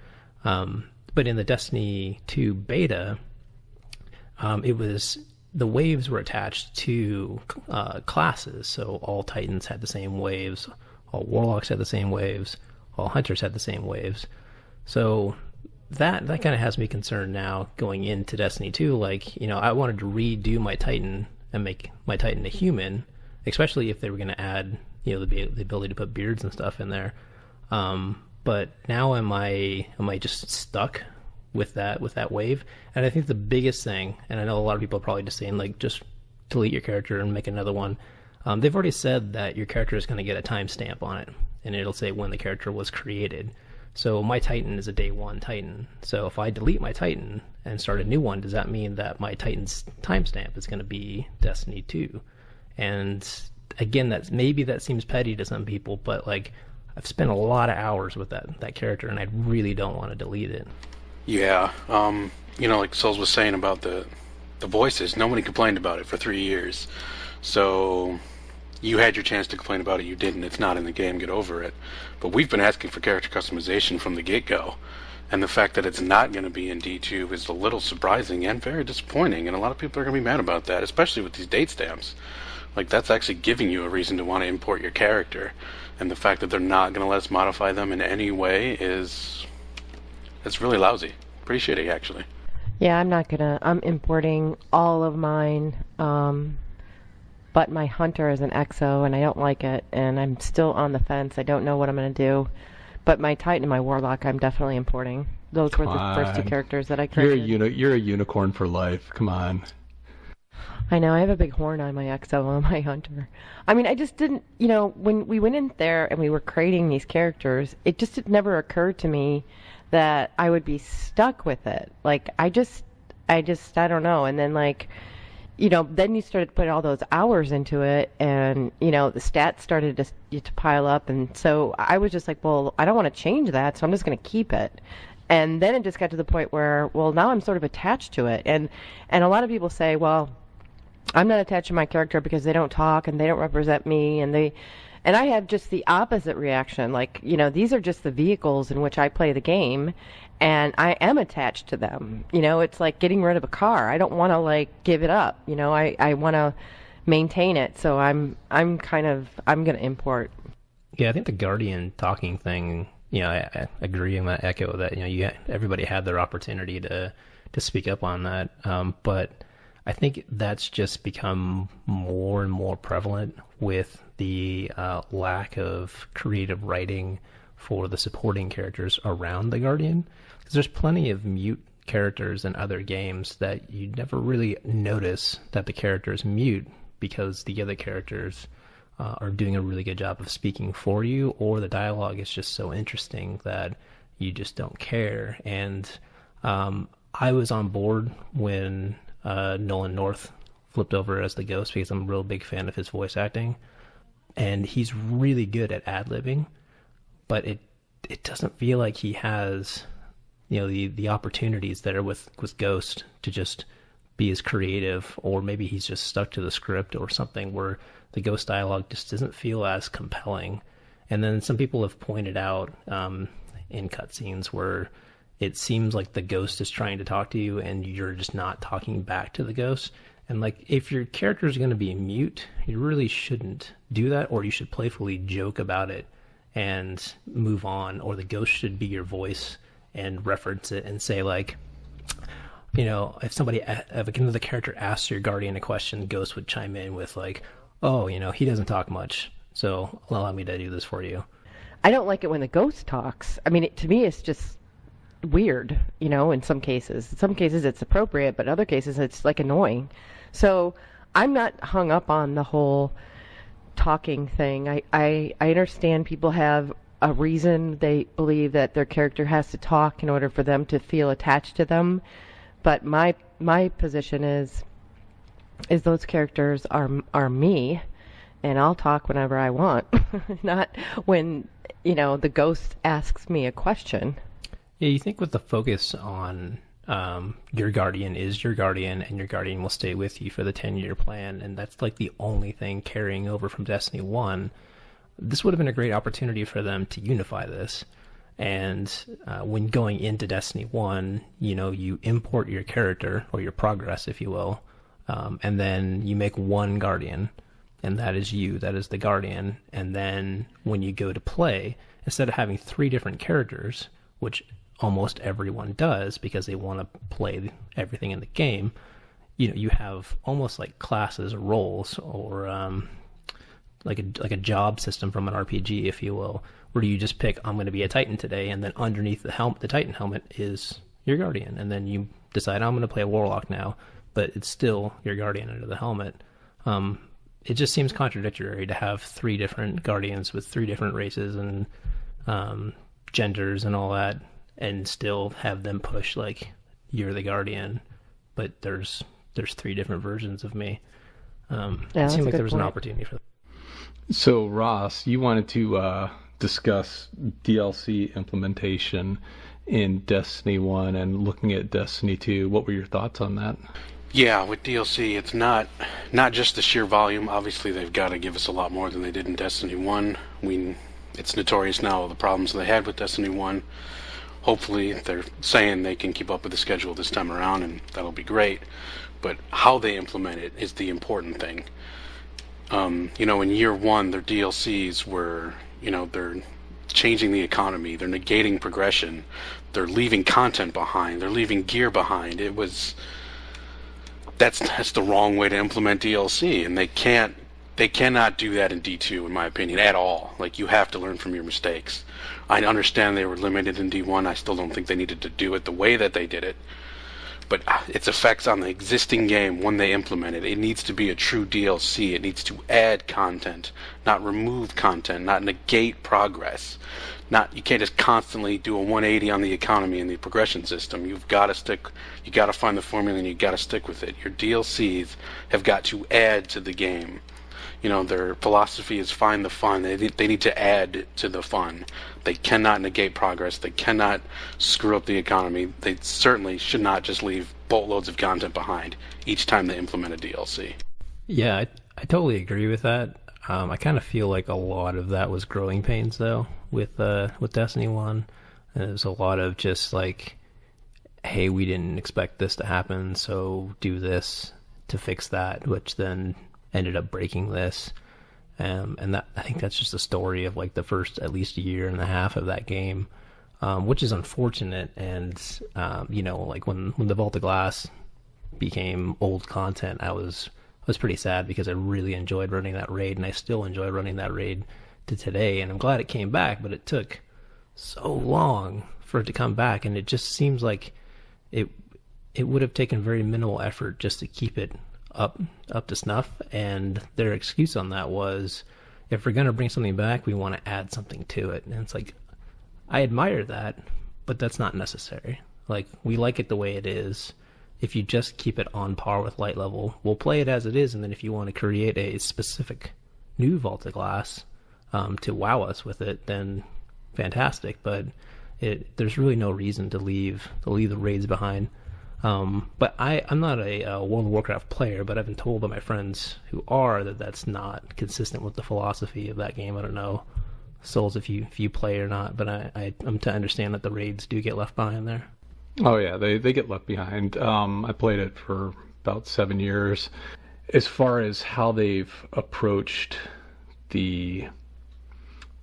But in the Destiny 2 beta, it was the waves were attached to classes. So all Titans had the same waves, all Warlocks had the same waves, all Hunters had the same waves. So that kind of has me concerned now going into Destiny 2. Like, you know, I wanted to redo my Titan and make my Titan a human, especially if they were going to add, you know, the ability to put beards and stuff in there. But now am I just stuck with that wave? And I think the biggest thing, and I know a lot of people are probably just saying, like, just delete your character and make another one. They've already said that your character is going to get a timestamp on it, and it'll say when the character was created. So my Titan is a day one Titan. So if I delete my Titan and start a new one, does that mean that my Titan's timestamp is going to be Destiny 2? And again, that seems petty to some people, but like, I've spent a lot of hours with that character, and I really don't want to delete it. Yeah, you know, like Souls was saying about the voices, nobody complained about it for 3 years. So you had your chance to complain about it, you didn't. It's not in the game, get over it. But we've been asking for character customization from the get-go. And the fact that it's not going to be in D2 is a little surprising and very disappointing. And a lot of people are going to be mad about that, especially with these date stamps. Like, that's actually giving you a reason to want to import your character. And the fact that they're not going to let us modify them in any way it's really lousy. Pretty shitty, actually. Yeah, I'm importing all of mine, but my Hunter is an EXO, and I don't like it, and I'm still on the fence. I don't know what I'm going to do. But my Titan and my Warlock, I'm definitely importing. Those were the first two characters that I created. You're a unicorn for life. Come on. I know, I have a big horn on my EXO on my Hunter. I mean, I just didn't, you know, when we went in there and we were creating these characters, it never occurred to me that I would be stuck with it. Like, I don't know. And then, like, you know, then you started to put all those hours into it, and, you know, the stats started to pile up. And so I was just like, well, I don't want to change that, so I'm just going to keep it. And then it just got to the point where, well, now I'm sort of attached to it. And a lot of people say, well, I'm not attached to my character because they don't talk and they don't represent me, and I have just the opposite reaction. Like, you know, these are just the vehicles in which I play the game, and I am attached to them. You know, it's like getting rid of a car. I don't want to, like, give it up. You know, I want to maintain it. So I'm going to import. Yeah, I think the Guardian talking thing, you know, I agree and I echo that, you know, everybody had their opportunity to speak up on that. But I think that's just become more and more prevalent with the lack of creative writing for the supporting characters around the Guardian. Because there's plenty of mute characters in other games that you never really notice that the character is mute because the other characters are doing a really good job of speaking for you, or the dialogue is just so interesting that you just don't care. And I was on board when Nolan North flipped over as the Ghost because I'm a real big fan of his voice acting, and he's really good at ad-libbing, but it doesn't feel like he has, you know, the opportunities that are with Ghost to just be as creative, or maybe he's just stuck to the script or something where the Ghost dialogue just doesn't feel as compelling. And then some people have pointed out in cutscenes where it seems like the Ghost is trying to talk to you and you're just not talking back to the Ghost. And, like, if your character is going to be mute, you really shouldn't do that, or you should playfully joke about it and move on, or the Ghost should be your voice and reference it and say, like, you know, if another character asks your Guardian a question, Ghost would chime in with, like, oh, you know, he doesn't talk much, so allow me to do this for you. I don't like it when the Ghost talks. I mean, to me, it's just weird, you know, in some cases. In some cases it's appropriate, but in other cases it's, like, annoying. So I'm not hung up on the whole talking thing. I understand people have a reason they believe that their character has to talk in order for them to feel attached to them. But my position is those characters are me, and I'll talk whenever I want, not when, you know, the Ghost asks me a question. Yeah, you think with the focus on your Guardian is your Guardian, and your Guardian will stay with you for the 10-year plan, and that's, like, the only thing carrying over from Destiny 1, this would have been a great opportunity for them to unify this. And when going into Destiny 1, you import your character, or your progress, if you will, and then you make one Guardian, and that is you, that is the Guardian. And then when you go to play, instead of having 3 different characters, which almost everyone does because they want to play everything in the game, you have almost like classes or roles, or like a job system from an RPG, if you will, where you just pick, I'm going to be a Titan today, and then underneath the Titan helmet is your Guardian, and then you decide, I'm going to play a Warlock now, but it's still your Guardian under the helmet. It just seems contradictory to have 3 different Guardians with 3 different races and genders and all that, and still have them push like, you're the Guardian, but there's 3 different versions of me. It seemed like there was an opportunity for that. So, Ross, you wanted to discuss DLC implementation in Destiny 1 and looking at Destiny 2. What were your thoughts on that? Yeah, with DLC, it's not just the sheer volume. Obviously, they've got to give us a lot more than they did in Destiny 1. It's notorious now, the problems they had with Destiny 1. Hopefully, they're saying they can keep up with the schedule this time around, and that'll be great. But how they implement it is the important thing. In year 1, their DLCs were, they're changing the economy, they're negating progression, they're leaving content behind, they're leaving gear behind. That's the wrong way to implement DLC, and they cannot do that in D2, in my opinion, at all. Like, you have to learn from your mistakes. I understand they were limited in D1. I still don't think they needed to do it the way that they did it. But its effects on the existing game, when they implement it, it needs to be a true DLC. It needs to add content, not remove content, not negate progress. You can't just constantly do a 180 on the economy and the progression system. You got to find the formula, and you got to stick with it. Your DLCs have got to add to the game. Their philosophy is find the fun. They need to add to the fun. They cannot negate progress. They cannot screw up the economy. They certainly should not just leave boatloads of content behind each time they implement a DLC. Yeah, I totally agree with that. I kind of feel like a lot of that was growing pains, though, with Destiny 1. And it was a lot of just like, hey, we didn't expect this to happen, so do this to fix that, which then ended up breaking this. And that, I think that's just the story of like the first at least a year and a half of that game, which is unfortunate. And like when the Vault of Glass became old content, I was pretty sad because I really enjoyed running that raid, and I still enjoy running that raid to today. And I'm glad it came back, but it took so long for it to come back, and it just seems like it would have taken very minimal effort just to keep it up to snuff. And their excuse on that was, if we're going to bring something back, we want to add something to it. And it's like, I admire that, but that's not necessary. Like, we like it the way it is. If you just keep it on par with light level, we'll play it as it is, and then if you want to create a specific new Vault of Glass to wow us with it, then fantastic. But there's really no reason to leave the raids behind. But I'm not a World of Warcraft player, but I've been told by my friends who are that that's not consistent with the philosophy of that game. I don't know, Souls, if you play or not, but I'm to understand that the raids do get left behind there. Oh yeah, they get left behind. I played it for about 7 years. As far as how they've approached the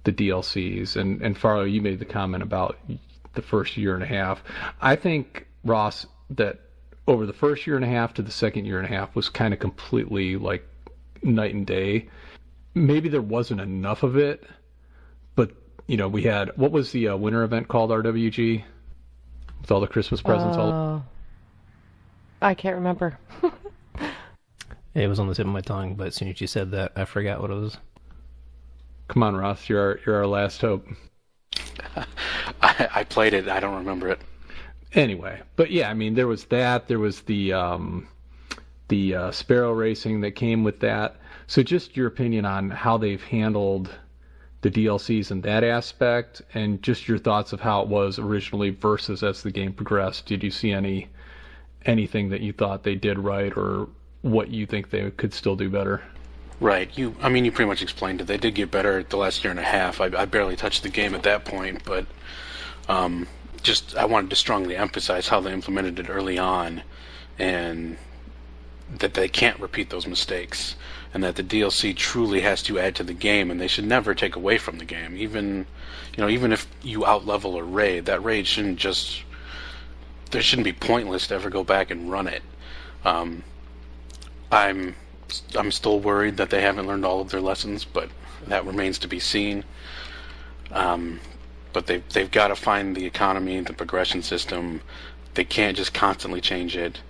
DLCs, and Fareo, you made the comment about the first year and a half. I think, Ross, that over the first year and a half to the second year and a half was kind of completely like night and day. Maybe there wasn't enough of it, but we had, what was the winter event called, RWG? With all the Christmas presents. I can't remember. It was on the tip of my tongue, but as soon as you said that, I forgot what it was. Come on, Ross, you're our last hope. I played it. I don't remember it. Anyway, but yeah, I mean, there was that. There was the Sparrow racing that came with that. So just your opinion on how they've handled the DLCs in that aspect, and just your thoughts of how it was originally versus as the game progressed. Did you see anything that you thought they did right, or what you think they could still do better? Right. You pretty much explained it. They did get better the last year and a half. I barely touched the game at that point, but I wanted to strongly emphasize how they implemented it early on, and that they can't repeat those mistakes, and that the DLC truly has to add to the game, and they should never take away from the game. Even if you outlevel a raid, that raid shouldn't be pointless to ever go back and run it. I'm still worried that they haven't learned all of their lessons, but that remains to be seen. But they've got to find the economy, the progression system. They can't just constantly change it.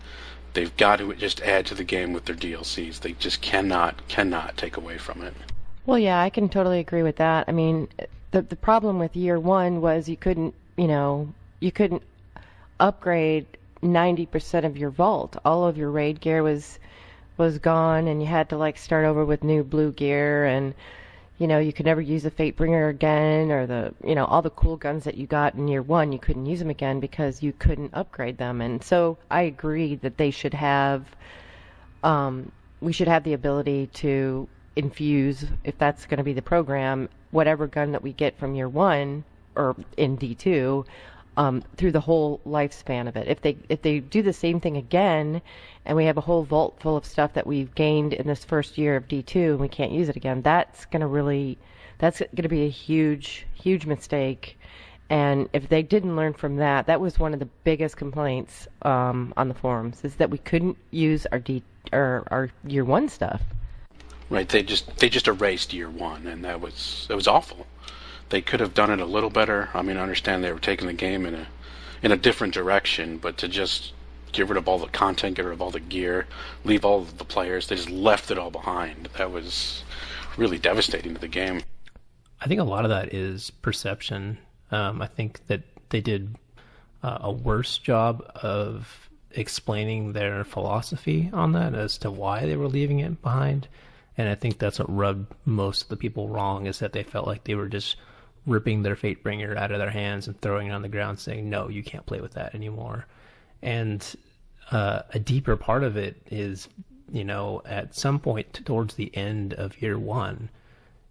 They've got to just add to the game with their DLCs. They just cannot take away from it. Well, yeah, I can totally agree with that. I mean, the problem with year one was you couldn't upgrade 90% of your vault. All of your raid gear was gone, and you had to start over with new blue gear, and you could never use a Fatebringer again, or all the cool guns that you got in year one, you couldn't use them again because you couldn't upgrade them. And so I agree that they should have, we should have the ability to infuse, if that's going to be the program, whatever gun that we get from year one or in D2 through the whole lifespan of it. If they do the same thing again, and we have a whole vault full of stuff that we've gained in this first year of D2 and we can't use it again, that's going to be a huge mistake. And if they didn't learn from that, that was one of the biggest complaints on the forums, is that we couldn't use our year one stuff. Right, they just erased year one, and it was awful. They could have done it a little better. I mean, I understand they were taking the game in a different direction, but to just get rid of all the content, get rid of all the gear, leave all of the players, they just left it all behind. That was really devastating to the game. I think a lot of that is perception. I think that they did a worse job of explaining their philosophy on that as to why they were leaving it behind. And I think that's what rubbed most of the people wrong, is that they felt like they were just ripping their Fatebringer out of their hands and throwing it on the ground saying, no, you can't play with that anymore. And a deeper part of it is, at some point towards the end of year one,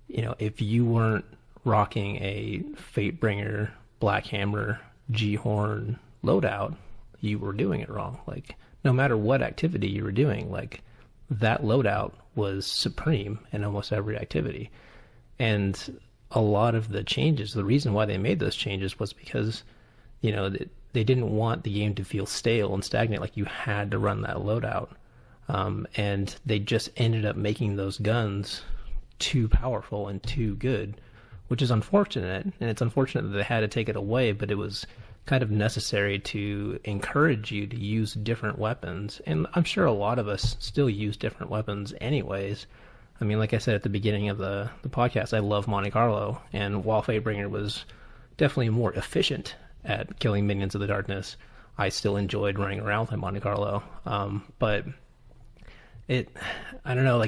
if you weren't rocking a Fatebringer, Black Hammer, G-Horn loadout, you were doing it wrong. No matter what activity you were doing, that loadout was supreme in almost every activity. And a lot of the changes, the reason why they made those changes was because, they didn't want the game to feel stale and stagnant. You had to run that loadout. And they just ended up making those guns too powerful and too good, which is unfortunate. And it's unfortunate that they had to take it away, but it was kind of necessary to encourage you to use different weapons. And I'm sure a lot of us still use different weapons anyways. I mean, like I said at the beginning of the podcast, I love Monte Carlo, and while Fatebringer was definitely more efficient at killing minions of the darkness, I still enjoyed running around with Monte Carlo. But I don't know,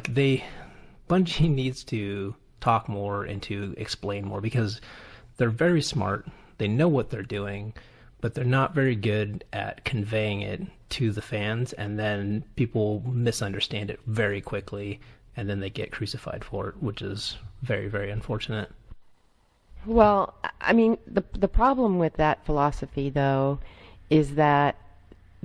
Bungie needs to talk more and to explain more, because they're very smart. They know what they're doing, but they're not very good at conveying it to the fans, and then people misunderstand it very quickly, and then they get crucified for it, which is very, very unfortunate. Well, I mean, the problem with that philosophy, though, is that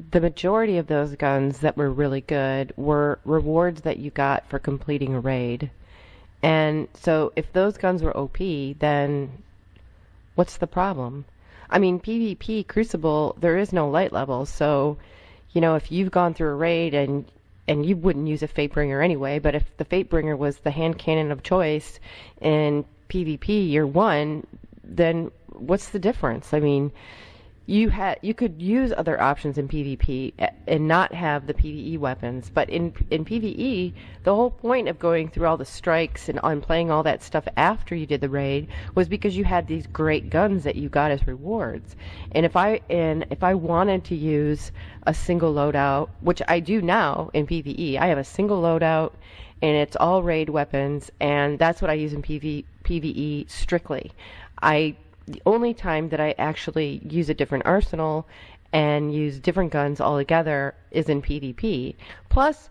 the majority of those guns that were really good were rewards that you got for completing a raid. And so if those guns were OP, then what's the problem? I mean, PvP, Crucible, there is no light level, so, if you've gone through a raid and you wouldn't use a Fatebringer anyway, but if the Fatebringer was the hand cannon of choice in PvP year one, then what's the difference? I mean, you could use other options in PvP and not have the PvE weapons, but in PvE, the whole point of going through all the strikes and playing all that stuff after you did the raid was because you had these great guns that you got as rewards. And if I wanted to use a single loadout, which I do now in PvE, I have a single loadout and it's all raid weapons, and that's what I use in PvE strictly. The only time that I actually use a different arsenal and use different guns altogether is in PvP. Plus,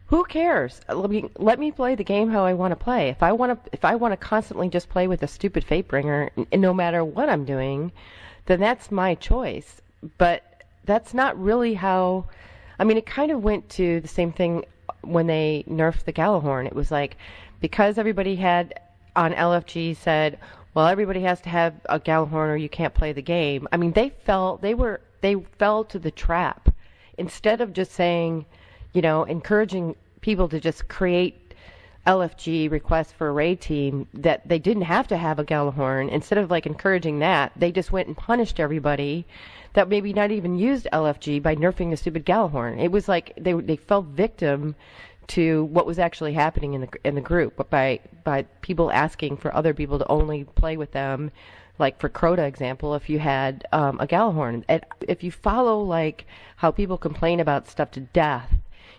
who cares? Let me play the game how I want to play. If I want to constantly just play with a stupid Fatebringer, no matter what I'm doing, then that's my choice. But that's not really how. I mean, it kind of went to the same thing when they nerfed the Gallahorn. It was like, because everybody had on LFG said, well, everybody has to have a Gallahorn or you can't play the game. I mean, they fell to the trap. Instead of just saying, encouraging people to just create LFG requests for a raid team that they didn't have to have a Gallahorn, instead of like encouraging that, they just went and punished everybody that maybe not even used LFG by nerfing the stupid Gallahorn. It was like they fell victim to what was actually happening in the group, but by people asking for other people to only play with them. Like for Crota example, if you had a Gallahorn, if you follow like how people complain about stuff to death,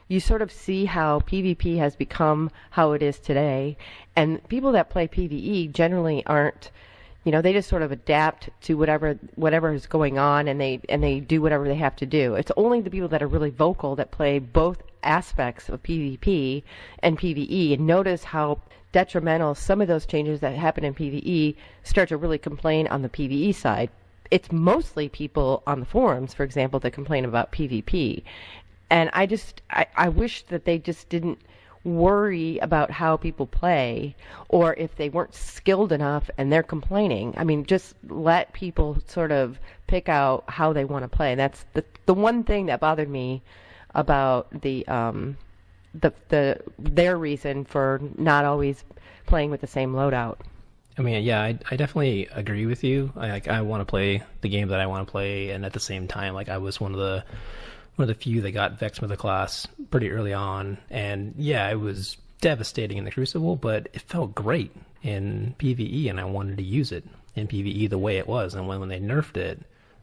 you sort of see how PvP has become how it is today, and people that play PvE generally aren't. They just sort of adapt to whatever is going on, and they do whatever they have to do. It's only the people that are really vocal that play both aspects of PvP and PvE, and notice how detrimental some of those changes that happen in PvE start to really complain on the PvE side. It's mostly people on the forums, for example, that complain about PvP. And I wish that they just didn't worry about how people play, or if they weren't skilled enough and they're complaining. I mean, just let people sort of pick out how they want to play. And that's the one thing that bothered me about their reason for not always playing with the same loadout. I mean, yeah, I definitely agree with you. I want to play the game that I want to play, and at the same time, like, I was one of the few that got Vex with the class pretty early on, and yeah, it was devastating in the Crucible, but it felt great in PvE, and I wanted to use it in PvE the way it was. And when they nerfed it,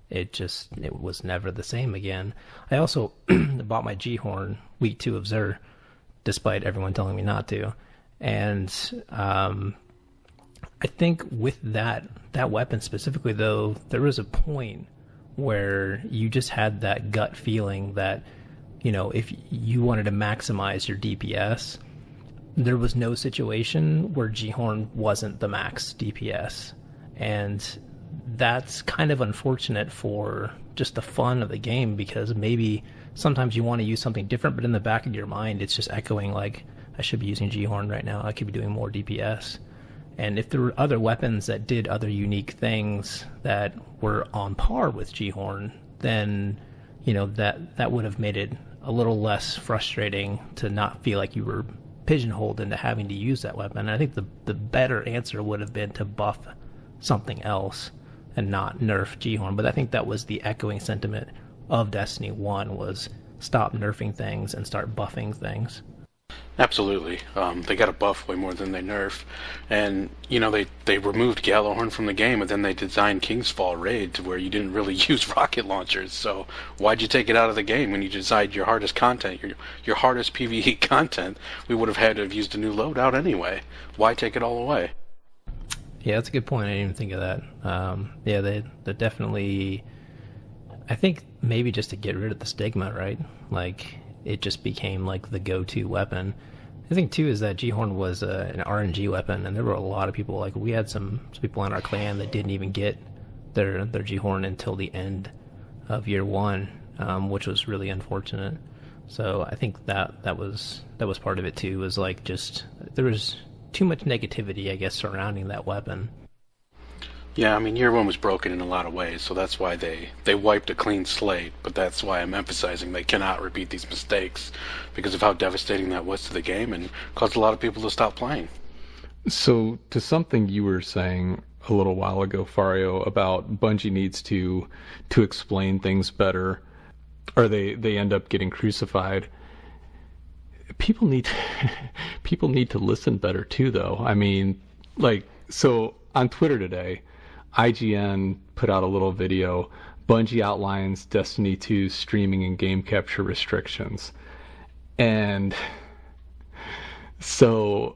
it was never the same again. I also bought my G-Horn week 2 of Xur, despite everyone telling me not to, and I think with that weapon specifically, though, there was a point where you just had that gut feeling that, if you wanted to maximize your DPS, there was no situation where G-Horn wasn't the max DPS. And that's kind of unfortunate for just the fun of the game, because maybe sometimes you want to use something different, but in the back of your mind, it's just echoing like, I should be using G-Horn right now. I could be doing more DPS. And if there were other weapons that did other unique things that were on par with G-Horn, then, that would have made it a little less frustrating to not feel like you were pigeonholed into having to use that weapon. And I think the better answer would have been to buff something else and not nerf G-Horn. But I think that was the echoing sentiment of Destiny 1, was stop nerfing things and start buffing things. Absolutely. They got a buff way more than they nerf. And, they removed Gallahorn from the game, and then they designed King's Fall Raid to where you didn't really use rocket launchers. So why'd you take it out of the game when you decide your hardest content, your hardest PvE content, we would have had to have used a new loadout anyway. Why take it all away? Yeah, that's a good point. I didn't even think of that. Yeah, they definitely... I think maybe just to get rid of the stigma, right? Like, it just became like the go-to weapon. The thing too is that G-Horn was an RNG weapon, and there were a lot of people, like we had some people in our clan that didn't even get their G-Horn until the end of year 1, which was really unfortunate. So I think that was part of it too, was like, just there was too much negativity, I guess, surrounding that weapon. Yeah, I mean, year 1 was broken in a lot of ways, so that's why they wiped a clean slate, but that's why I'm emphasizing they cannot repeat these mistakes, because of how devastating that was to the game and caused a lot of people to stop playing. So, to something you were saying a little while ago, Fareo, about Bungie needs to explain things better, or they end up getting crucified. People need to listen better too, though. I mean, like, so on Twitter today, IGN put out a little video. Bungie outlines Destiny 2's streaming and game capture restrictions. And so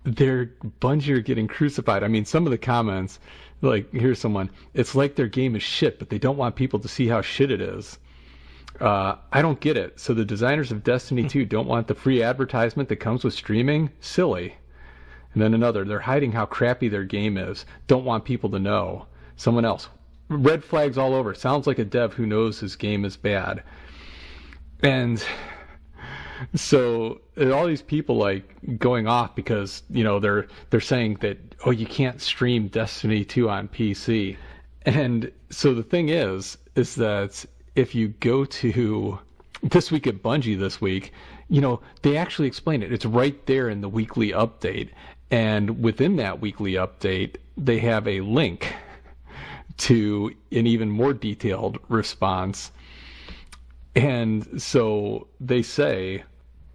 Bungie are getting crucified. I mean, some of the comments, like, here's someone, it's like their game is shit, but they don't want people to see how shit it is. I don't get it. So the designers of Destiny 2 don't want the free advertisement that comes with streaming? Silly. And then another, they're hiding how crappy their game is. Don't want people to know. Someone else, red flags all over. Sounds like a dev who knows his game is bad. And so all these people like going off because, you know, they're saying that, oh, you can't stream Destiny 2 on PC. And so the thing is that if you go to This Week at Bungie this week, you know, they actually explain it. It's right there in the weekly update. And within that weekly update, they have a link to an even more detailed response. And so they say,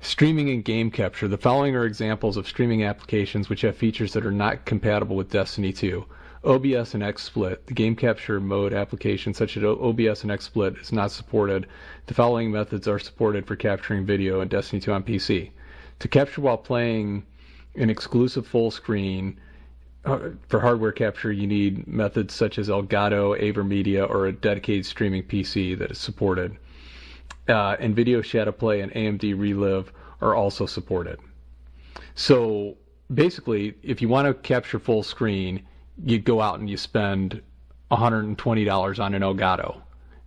streaming and game capture. The following are examples of streaming applications which have features that are not compatible with Destiny 2. OBS and XSplit. The game capture mode application such as OBS and XSplit is not supported. The following methods are supported for capturing video in Destiny 2 on PC. To capture while playing an exclusive full screen, for hardware capture, you need methods such as Elgato, AverMedia, or a dedicated streaming PC that is supported. NVIDIA Shadowplay and AMD Relive are also supported. So basically, if you want to capture full screen, you go out and you spend $120 on an Elgato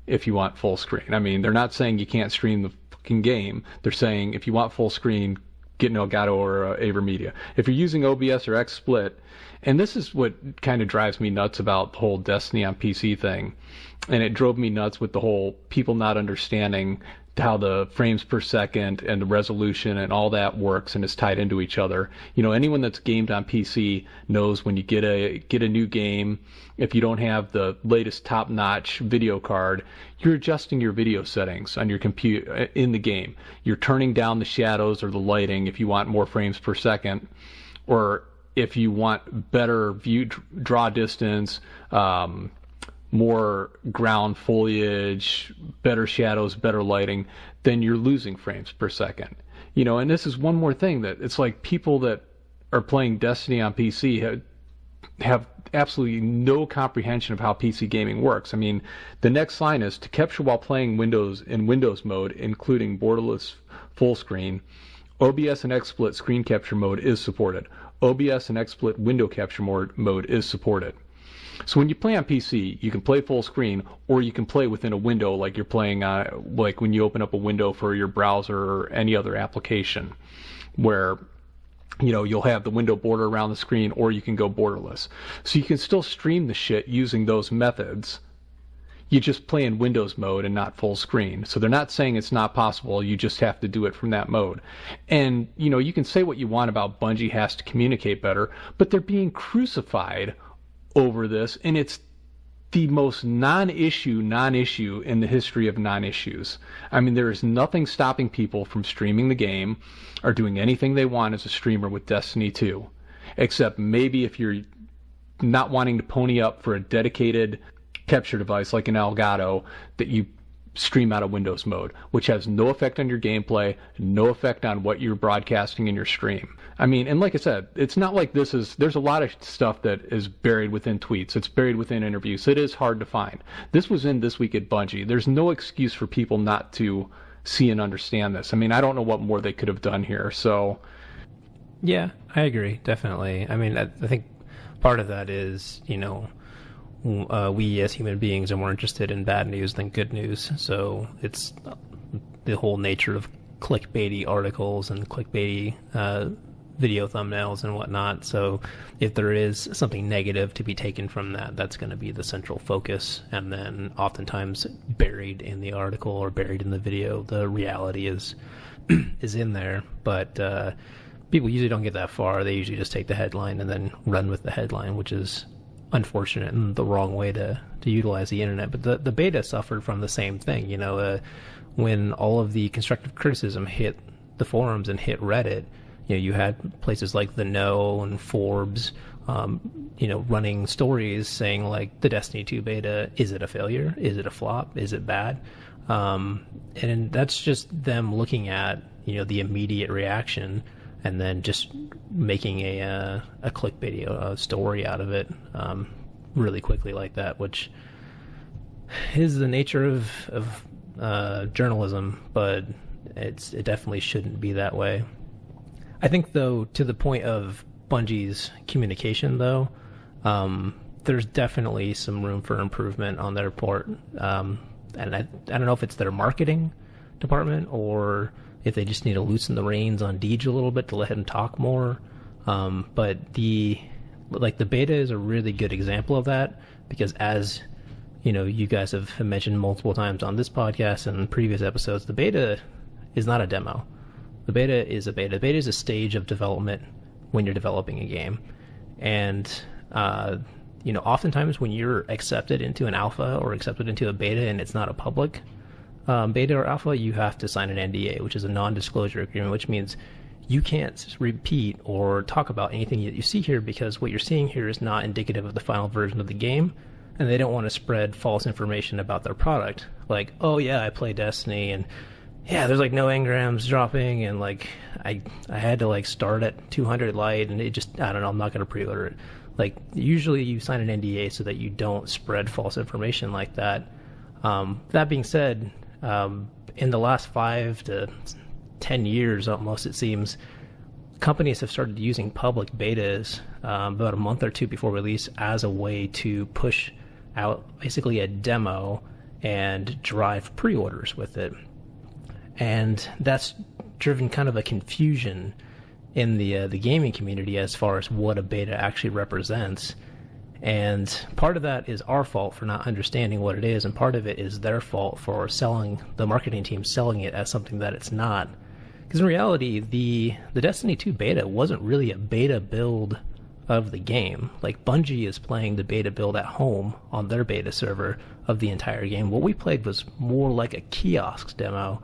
if you want full screen. I mean, they're not saying you can't stream the fucking game. They're saying if you want full screen, get an Elgato or AverMedia. If you're using OBS or XSplit, and this is what kind of drives me nuts about the whole Destiny on PC thing, and it drove me nuts with the whole people not understanding how the frames per second and the resolution and all that works and is tied into each other. You know, anyone that's gamed on PC knows when you get a new game, if you don't have the latest top-notch video card, you're adjusting your video settings on your computer in the game. You're turning down the shadows or the lighting if you want more frames per second, or if you want better view draw distance, more ground foliage, better shadows, better lighting, then you're losing frames per second. You know, and this is one more thing that it's like people that are playing Destiny on PC have absolutely no comprehension of how PC gaming works. I mean, the next line is to capture while playing Windows in Windows mode, including borderless full screen. OBS and XSplit screen capture mode is supported. OBS and XSplit window capture mode is supported. So when you play on PC, you can play full screen, or you can play within a window like you're playing, like when you open up a window for your browser or any other application, where, you know, you'll have the window border around the screen, or you can go borderless. So you can still stream the shit using those methods. You just play in Windows mode and not full screen. So they're not saying it's not possible. You just have to do it from that mode. And, you know, you can say what you want about Bungie has to communicate better, but they're being crucified over this, and it's the most non-issue in the history of non-issues. I mean, there is nothing stopping people from streaming the game or doing anything they want as a streamer with Destiny 2, except maybe if you're not wanting to pony up for a dedicated capture device like an Elgato that you stream out of Windows mode, which has no effect on your gameplay, no effect on what you're broadcasting in your stream. I mean, and like I said, it's not like there's a lot of stuff that is buried within tweets. It's buried within interviews. It is hard to find. This was in This Week at Bungie. There's no excuse for people not to see and understand this. I mean, I don't know what more they could have done here. So, yeah, I agree, definitely. I mean, I think part of that is, you know, we as human beings are more interested in bad news than good news. So it's the whole nature of clickbaity articles and clickbaity video thumbnails and whatnot. So if there is something negative to be taken from that, that's going to be the central focus. And then oftentimes buried in the article or buried in the video, the reality is in there. But people usually don't get that far. They usually just take the headline and then run with the headline, which is unfortunate and the wrong way to utilize the internet. But the beta suffered from the same thing. You know, when all of the constructive criticism hit the forums and hit Reddit, you know, you had places like The Know and Forbes, you know, running stories saying like the Destiny 2 beta, is it a failure? Is it a flop? Is it bad? And that's just them looking at, you know, the immediate reaction and then just making a clickbait story out of it really quickly like that, which is the nature of journalism, but it definitely shouldn't be that way. I think, though, to the point of Bungie's communication, though, there's definitely some room for improvement on their part. And I don't know if it's their marketing department or if they just need to loosen the reins on Deej a little bit to let him talk more. But the beta is a really good example of that, because as you know, you guys have mentioned multiple times on this podcast and previous episodes, the beta is not a demo. The beta is a beta. The beta is a stage of development when you're developing a game. And, oftentimes when you're accepted into an alpha or accepted into a beta and it's not a public beta or alpha, you have to sign an NDA, which is a non-disclosure agreement, which means you can't repeat or talk about anything that you see here, because what you're seeing here is not indicative of the final version of the game. And they don't want to spread false information about their product. Like, oh yeah, I play Destiny, and yeah, there's like no engrams dropping, and like I had to like start at 200 light, and it just, I don't know, I'm not going to pre-order it. Like, usually you sign an NDA so that you don't spread false information like that. That being said, in the last 5 to 10 years almost, it seems, companies have started using public betas about a month or two before release as a way to push out basically a demo and drive pre-orders with it. And that's driven kind of a confusion in the gaming community as far as what a beta actually represents. And part of that is our fault for not understanding what it is, and part of it is their fault for the marketing team selling it as something that it's not. Because in reality, the Destiny 2 beta wasn't really a beta build of the game. Like, Bungie is playing the beta build at home on their beta server of the entire game. What we played was more like a kiosk demo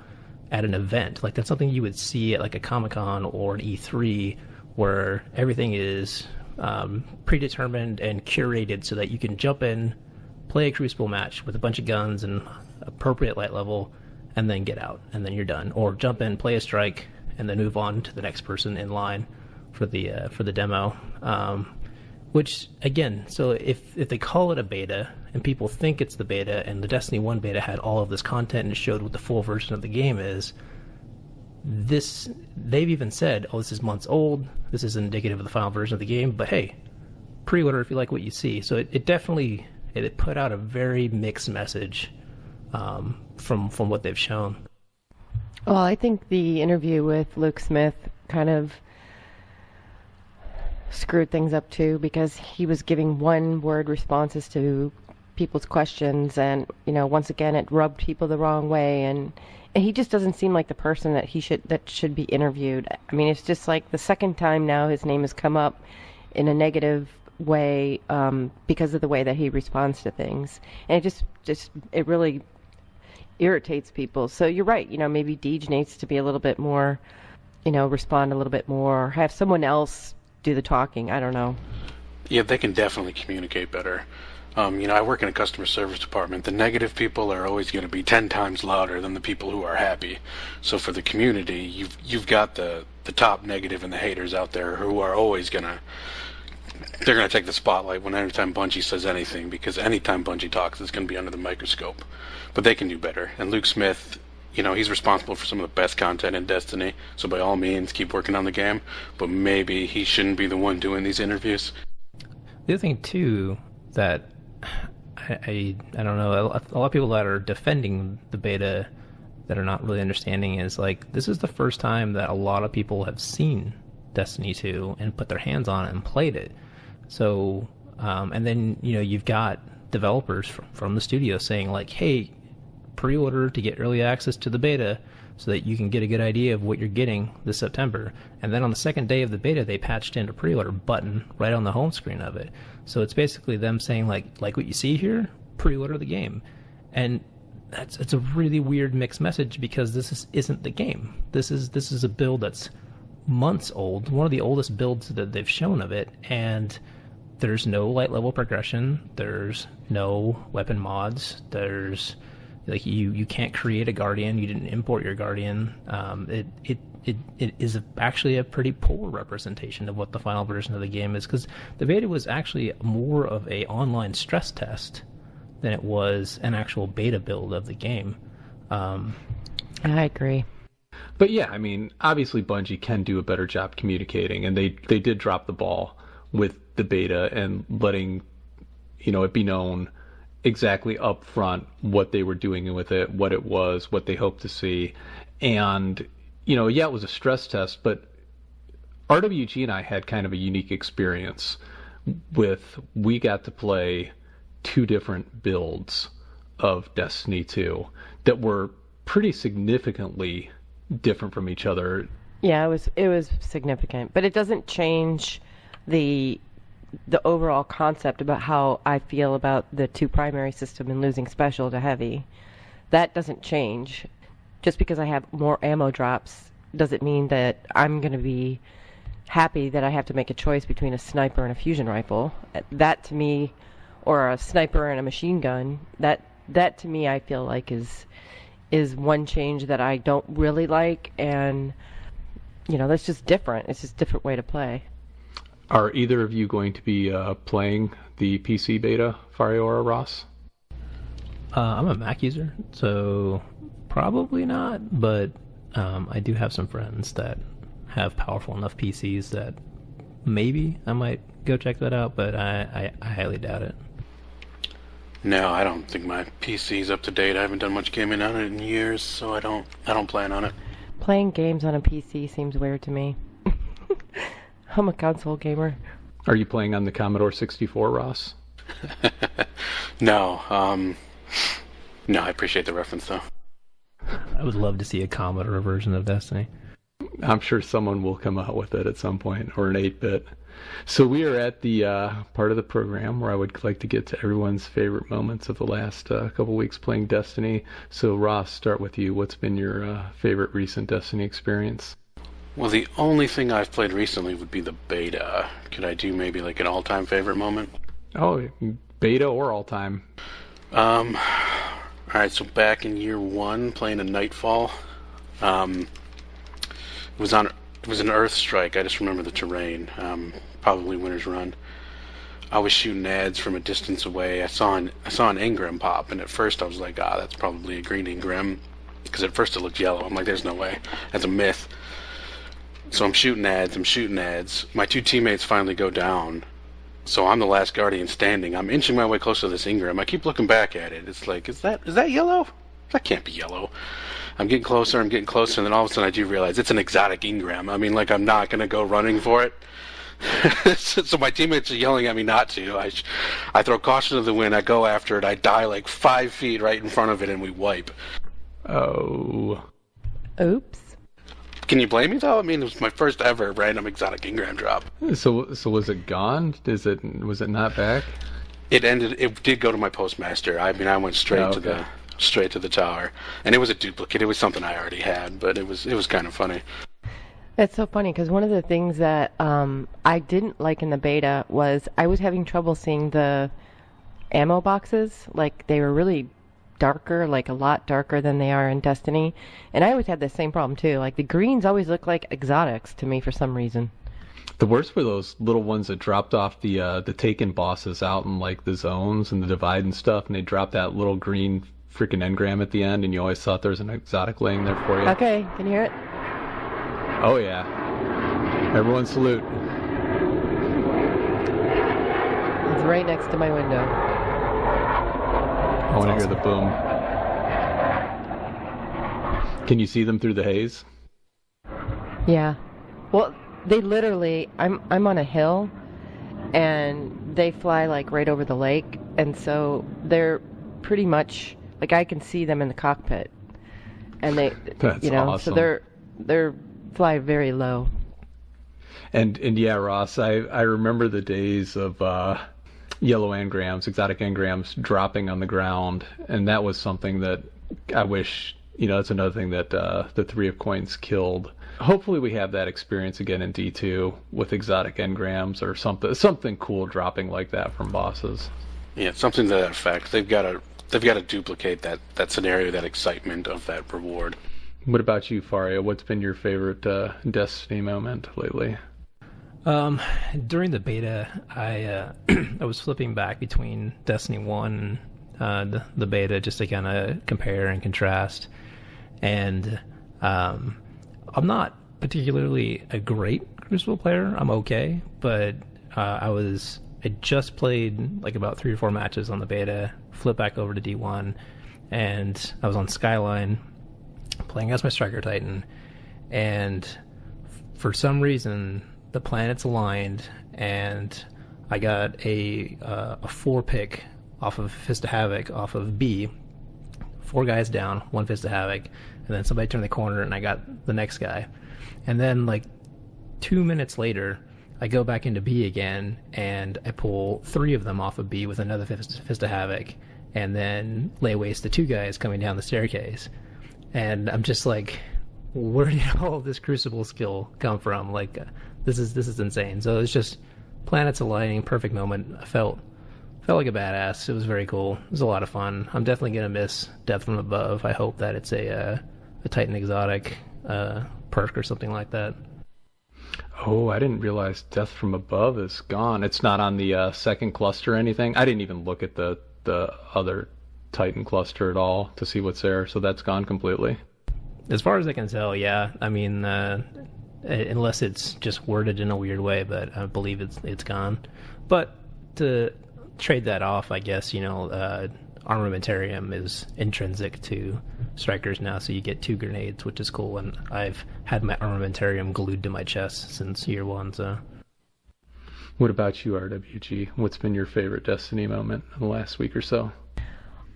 at an event. Like, that's something you would see at like a Comic-Con or an E3, where everything is predetermined and curated so that you can jump in, play a Crucible match with a bunch of guns and appropriate light level, and then get out, and then you're done. Or jump in, play a strike, and then move on to the next person in line for the demo. Which, again, so if they call it a beta and people think it's the beta, and the Destiny 1 beta had all of this content and it showed what the full version of the game is, they've even said, oh, this is months old, this is indicative of the final version of the game, but hey, pre-order if you like what you see. So it definitely put out a very mixed message from what they've shown. Well, I think the interview with Luke Smith kind of screwed things up too, because he was giving one-word responses to people's questions, and once again it rubbed people the wrong way, and he just doesn't seem like the person that should be interviewed. I mean, it's just like the second time now his name has come up in a negative way because of the way that he responds to things, and it really irritates people. So you're right, maybe Deej needs to be a little bit more, respond a little bit more, have someone else do the talking. I don't know. Yeah, they can definitely communicate better. I work in a customer service department. The negative people are always going to be 10 times louder than the people who are happy. So for the community, you've got the top negative and the haters out there who are always they're going to take the spotlight whenever time Bungie says anything, because anytime Bungie talks, it's going to be under the microscope. But they can do better. And Luke Smith, he's responsible for some of the best content in Destiny, so by all means, keep working on the game, but maybe he shouldn't be the one doing these interviews. The other thing, too, that I don't know, a lot of people that are defending the beta that are not really understanding is, like, this is the first time that a lot of people have seen Destiny 2 and put their hands on it and played it. So, and then, you've got developers from the studio saying, like, hey, pre-order to get early access to the beta so that you can get a good idea of what you're getting this September. And then on the second day of the beta, they patched in a pre-order button right on the home screen of it. So it's basically them saying, like what you see here, pre-order the game. And it's a really weird mixed message, because this isn't the game. This is a build that's months old, one of the oldest builds that they've shown of it, and there's no light level progression, there's no weapon mods, there's you can't create a Guardian, you didn't import your Guardian. It is actually a pretty poor representation of what the final version of the game is, because the beta was actually more of a online stress test than it was an actual beta build of the game. I agree. But yeah, I mean, obviously Bungie can do a better job communicating, and they did drop the ball with the beta and letting it be known exactly up front what they were doing with it, what it was, what they hoped to see. And, it was a stress test, but RWG and I had kind of a unique experience we got to play 2 different builds of Destiny 2 that were pretty significantly different from each other. Yeah, it was significant, but it doesn't change the overall concept about how I feel about the 2 primary system and losing special to heavy. That doesn't change. Just because I have more ammo drops doesn't mean that I'm going to be happy that I have to make a choice between a sniper and a fusion rifle. That to me, or a sniper and a machine gun, that to me I feel like is one change that I don't really like, and that's just different. It's just a different way to play. Are either of you going to be playing the PC beta, Fareo or Ross? I'm a Mac user, so probably not, but I do have some friends that have powerful enough PCs that maybe I might go check that out, but I highly doubt it. No, I don't think my PC's up to date. I haven't done much gaming on it in years, so I don't plan on it. Playing games on a PC seems weird to me. I'm a console gamer. Are you playing on the Commodore 64, Ross? No, I appreciate the reference though. I would love to see a Commodore version of Destiny. I'm sure someone will come out with it at some point, or an 8-bit. So we are at the part of the program where I would like to get to everyone's favorite moments of the last couple weeks playing Destiny. So Ross, start with you. What's been your favorite recent Destiny experience? Well, the only thing I've played recently would be the beta. Could I do maybe like an all-time favorite moment? Oh, beta or all-time? Alright, so back in year 1, playing a Nightfall. It was an Earth Strike. I just remember the terrain. Probably Winter's Run. I was shooting ads from a distance away. I saw an engram pop, and at first I was like, that's probably a green engram, because at first it looked yellow. I'm like, there's no way. That's a myth. So I'm shooting ads. My 2 teammates finally go down. So I'm the last Guardian standing. I'm inching my way close to this engram. I keep looking back at it. It's like, is that yellow? That can't be yellow. I'm getting closer, and then all of a sudden I do realize it's an exotic engram. I mean, like, I'm not going to go running for it. So my teammates are yelling at me not to. I throw caution to the wind, I go after it, I die like 5 feet right in front of it, and we wipe. Oh. Oops. Can you blame me, though? I mean, it was my first ever random exotic engram drop. So was it gone? Was it not back? It did go to my postmaster. I mean, I went straight to the tower, and it was a duplicate. It was something I already had, but it was kind of funny. It's so funny because one of the things that I didn't like in the beta was I was having trouble seeing the ammo boxes. Like, they were really darker, like a lot darker than they are in Destiny. And I always had the same problem too. Like, the greens always look like exotics to me for some reason. The worst were those little ones that dropped off the Taken bosses out in like the zones and the Divide and stuff, and they dropped that little green freaking engram at the end, and you always thought there was an exotic laying there for you. Okay, can you hear it? Oh yeah. Everyone salute. It's right next to my window. I want to hear the boom. Can you see them through the haze? Yeah. Well, they literally, I'm on a hill, and they fly like right over the lake, and so they're pretty much like I can see them in the cockpit, and they, That's awesome. So they're fly very low. And yeah, Ross, I remember the days of yellow engrams, exotic engrams dropping on the ground, and that was something that I wish, that's another thing that the 3 of Coins killed. Hopefully we have that experience again in D2 with exotic engrams or something cool dropping like that from bosses. Yeah, something to that effect. They've got to duplicate that scenario, that excitement of that reward. What about you, Fareo? What's been your favorite Destiny moment lately? During the beta, I I was flipping back between Destiny 1 and the beta just to kind of compare and contrast. And I'm not particularly a great Crucible player. I'm okay, but I was I just played like about 3 or 4 matches on the beta, flipped back over to D1, and I was on Skyline playing as my Striker Titan, and for some reason the planets aligned, and I got a 4 pick off of Fist of Havoc off of B, 4 guys down, 1 Fist of Havoc, and then somebody turned the corner and I got the next guy. And then like 2 minutes later, I go back into B again and I pull 3 of them off of B with another Fist of Havoc, and then lay waste to 2 guys coming down the staircase. And I'm just like, where did all of this Crucible skill come from? Like, this is insane. So it's just planets aligning, perfect moment. I felt like a badass. It was very cool. It was a lot of fun. I'm definitely gonna miss Death from Above. I hope that it's a Titan exotic perk or something like that. Oh, I didn't realize Death from Above is gone. It's not on the second cluster or anything. I didn't even look at the other Titan cluster at all to see what's there. So that's gone completely. As far as I can tell, yeah. I mean, unless it's just worded in a weird way, but I believe it's gone. But to trade that off, I guess, armamentarium is intrinsic to strikers now, so you get 2 grenades, which is cool, and I've had my armamentarium glued to my chest since year 1, so. What about you, RWG? What's been your favorite Destiny moment in the last week or so?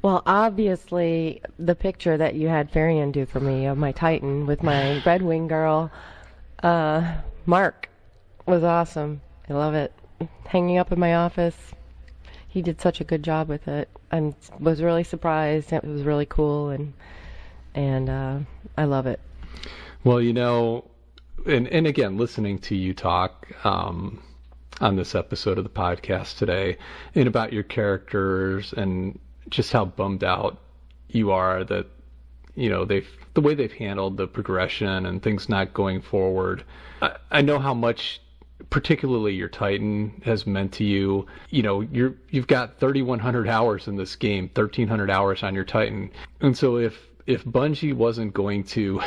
Well, obviously, the picture that you had Fareo do for me of my Titan with my Red Wing girl, Mark, was awesome. I love it. Hanging up in my office. He did such a good job with it. I was really surprised. It was really cool, and I love it. Well, and again, listening to you talk on this episode of the podcast today, and about your characters and just how bummed out you are that the way they've handled the progression and things not going forward. I know how much, particularly your Titan, has meant to you. You've got 3,100 hours in this game, 1,300 hours on your Titan, and so if Bungie wasn't going to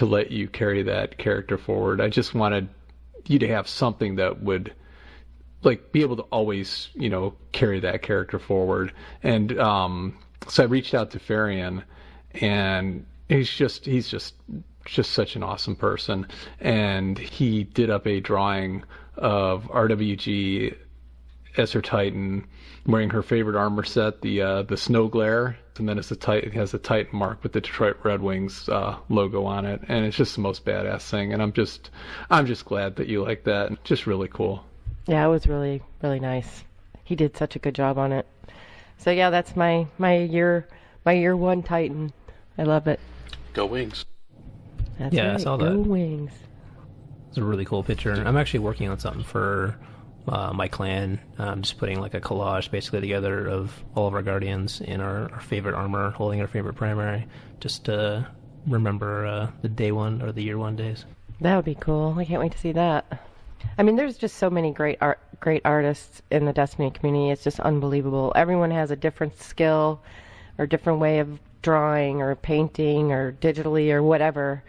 let you carry that character forward, I just wanted you to have something that would be able to always carry that character forward. And so I reached out to Fareo, and he's just such an awesome person, and he did up a drawing of RWG as her Titan, wearing her favorite armor set, the Snow Glare, and then it has a Titan mark with the Detroit Red Wings logo on it, and it's just the most badass thing. And I'm just glad that you like that. Just really cool. Yeah, it was really, really nice. He did such a good job on it. So yeah, that's my year 1 Titan. I love it. Go Wings. That's yeah, right. I saw that. Go Wings. It's a really cool picture. I'm actually working on something for my clan. I'm just putting like a collage basically together of all of our guardians in our favorite armor, holding our favorite primary, just to remember the day 1 or the year 1 days. That would be cool. I can't wait to see that. I mean, there's just so many great artists in the Destiny community. It's just unbelievable. Everyone has a different skill or different way of drawing or painting or digitally or whatever.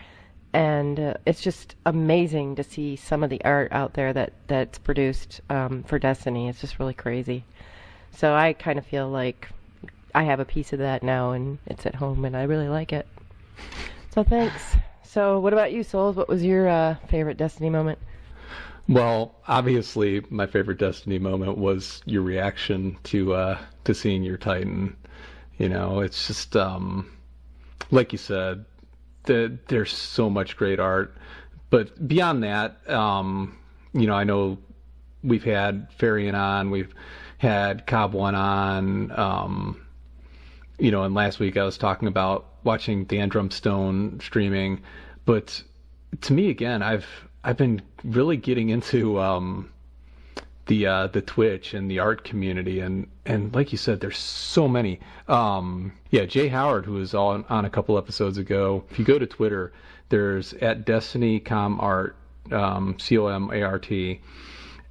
And it's just amazing to see some of the art out there that's produced for Destiny. It's just really crazy. So I kind of feel like I have a piece of that now, and it's at home, and I really like it. So thanks. So what about you, Souls? What was your favorite Destiny moment? Well, obviously, my favorite Destiny moment was your reaction to seeing your Titan. It's just like you said, there's so much great art. But beyond that, I know we've had Fareo on, we've had Cobb One on, and last week I was talking about watching Dan Drumstone streaming. But to me, again, I've been really getting into the Twitch and the art community, and like you said, there's so many. Jay Howard, who was on a couple episodes ago. If you go to Twitter, there's at DestinyComArt, COMART,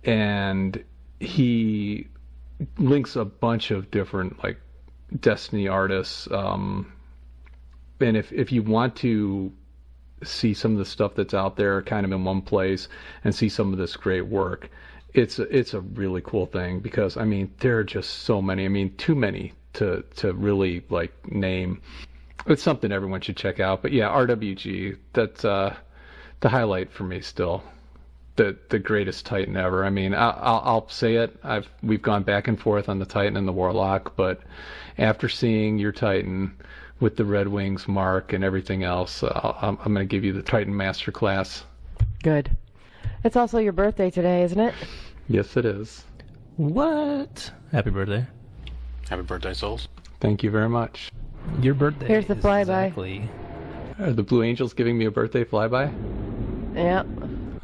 and he links a bunch of different Destiny artists. And if you want to see some of the stuff that's out there kind of in one place and see some of this great work, it's a really cool thing because I mean there are just so many. I mean too many to really like name. It's something everyone should check out. But yeah, RWG, that's the highlight for me still. The greatest Titan ever. I mean, I'll say it. We've gone back and forth on the Titan and the Warlock, but after seeing your Titan with the Red Wings mark and everything else, I'm going to give you the Titan Masterclass. Good. It's also your birthday today, isn't it? Yes, it is. What? Happy birthday. Happy birthday, Souls. Thank you very much. Your birthday. Here's the is flyby. Exactly. Are the Blue Angels giving me a birthday flyby? Yeah.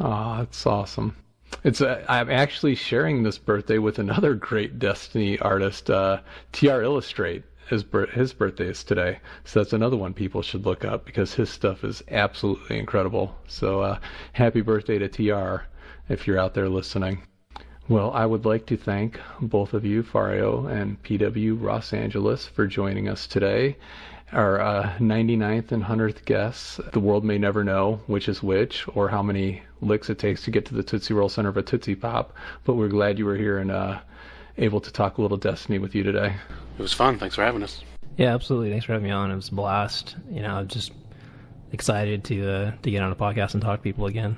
Oh, that's awesome. I'm actually sharing this birthday with another great Destiny artist, TR Illustrate. His birthday is today, so that's another one people should look up because his stuff is absolutely incredible. So happy birthday to TR if you're out there listening. Well, I would like to thank both of you, Fareo and PW Los Angeles, for joining us today. Our 99th and 100th guests. The world may never know which is which or how many licks it takes to get to the Tootsie Roll center of a Tootsie Pop, but we're glad you were here and able to talk a little Destiny with you today. It was fun. Thanks for having us. Yeah, absolutely. Thanks for having me on. It was a blast. I'm just excited to get on a podcast and talk to people again.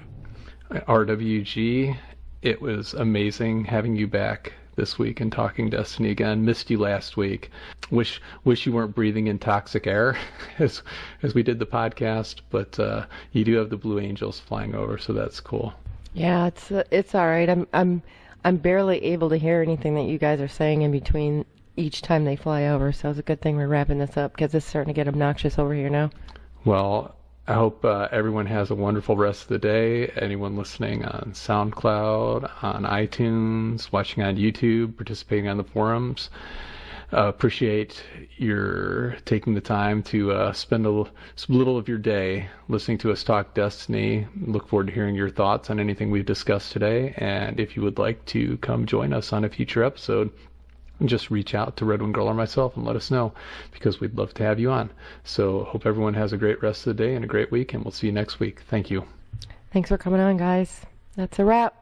RWG, it was amazing having you back this week and talking Destiny again. Missed you last week. Wish you weren't breathing in toxic air as we did the podcast, but you do have the Blue Angels flying over, so that's cool. Yeah, it's all right. I'm barely able to hear anything that you guys are saying in between each time they fly over, so it's a good thing we're wrapping this up because it's starting to get obnoxious over here now. Well, I hope everyone has a wonderful rest of the day. Anyone listening on SoundCloud, on iTunes, watching on YouTube, participating on the forums, appreciate your taking the time to spend a little of your day listening to us talk Destiny. Look forward to hearing your thoughts on anything we've discussed today. And if you would like to come join us on a future episode, just reach out to Red Wing Girl or myself and let us know because we'd love to have you on. So hope everyone has a great rest of the day and a great week, and we'll see you next week. Thank you. Thanks for coming on, guys. That's a wrap.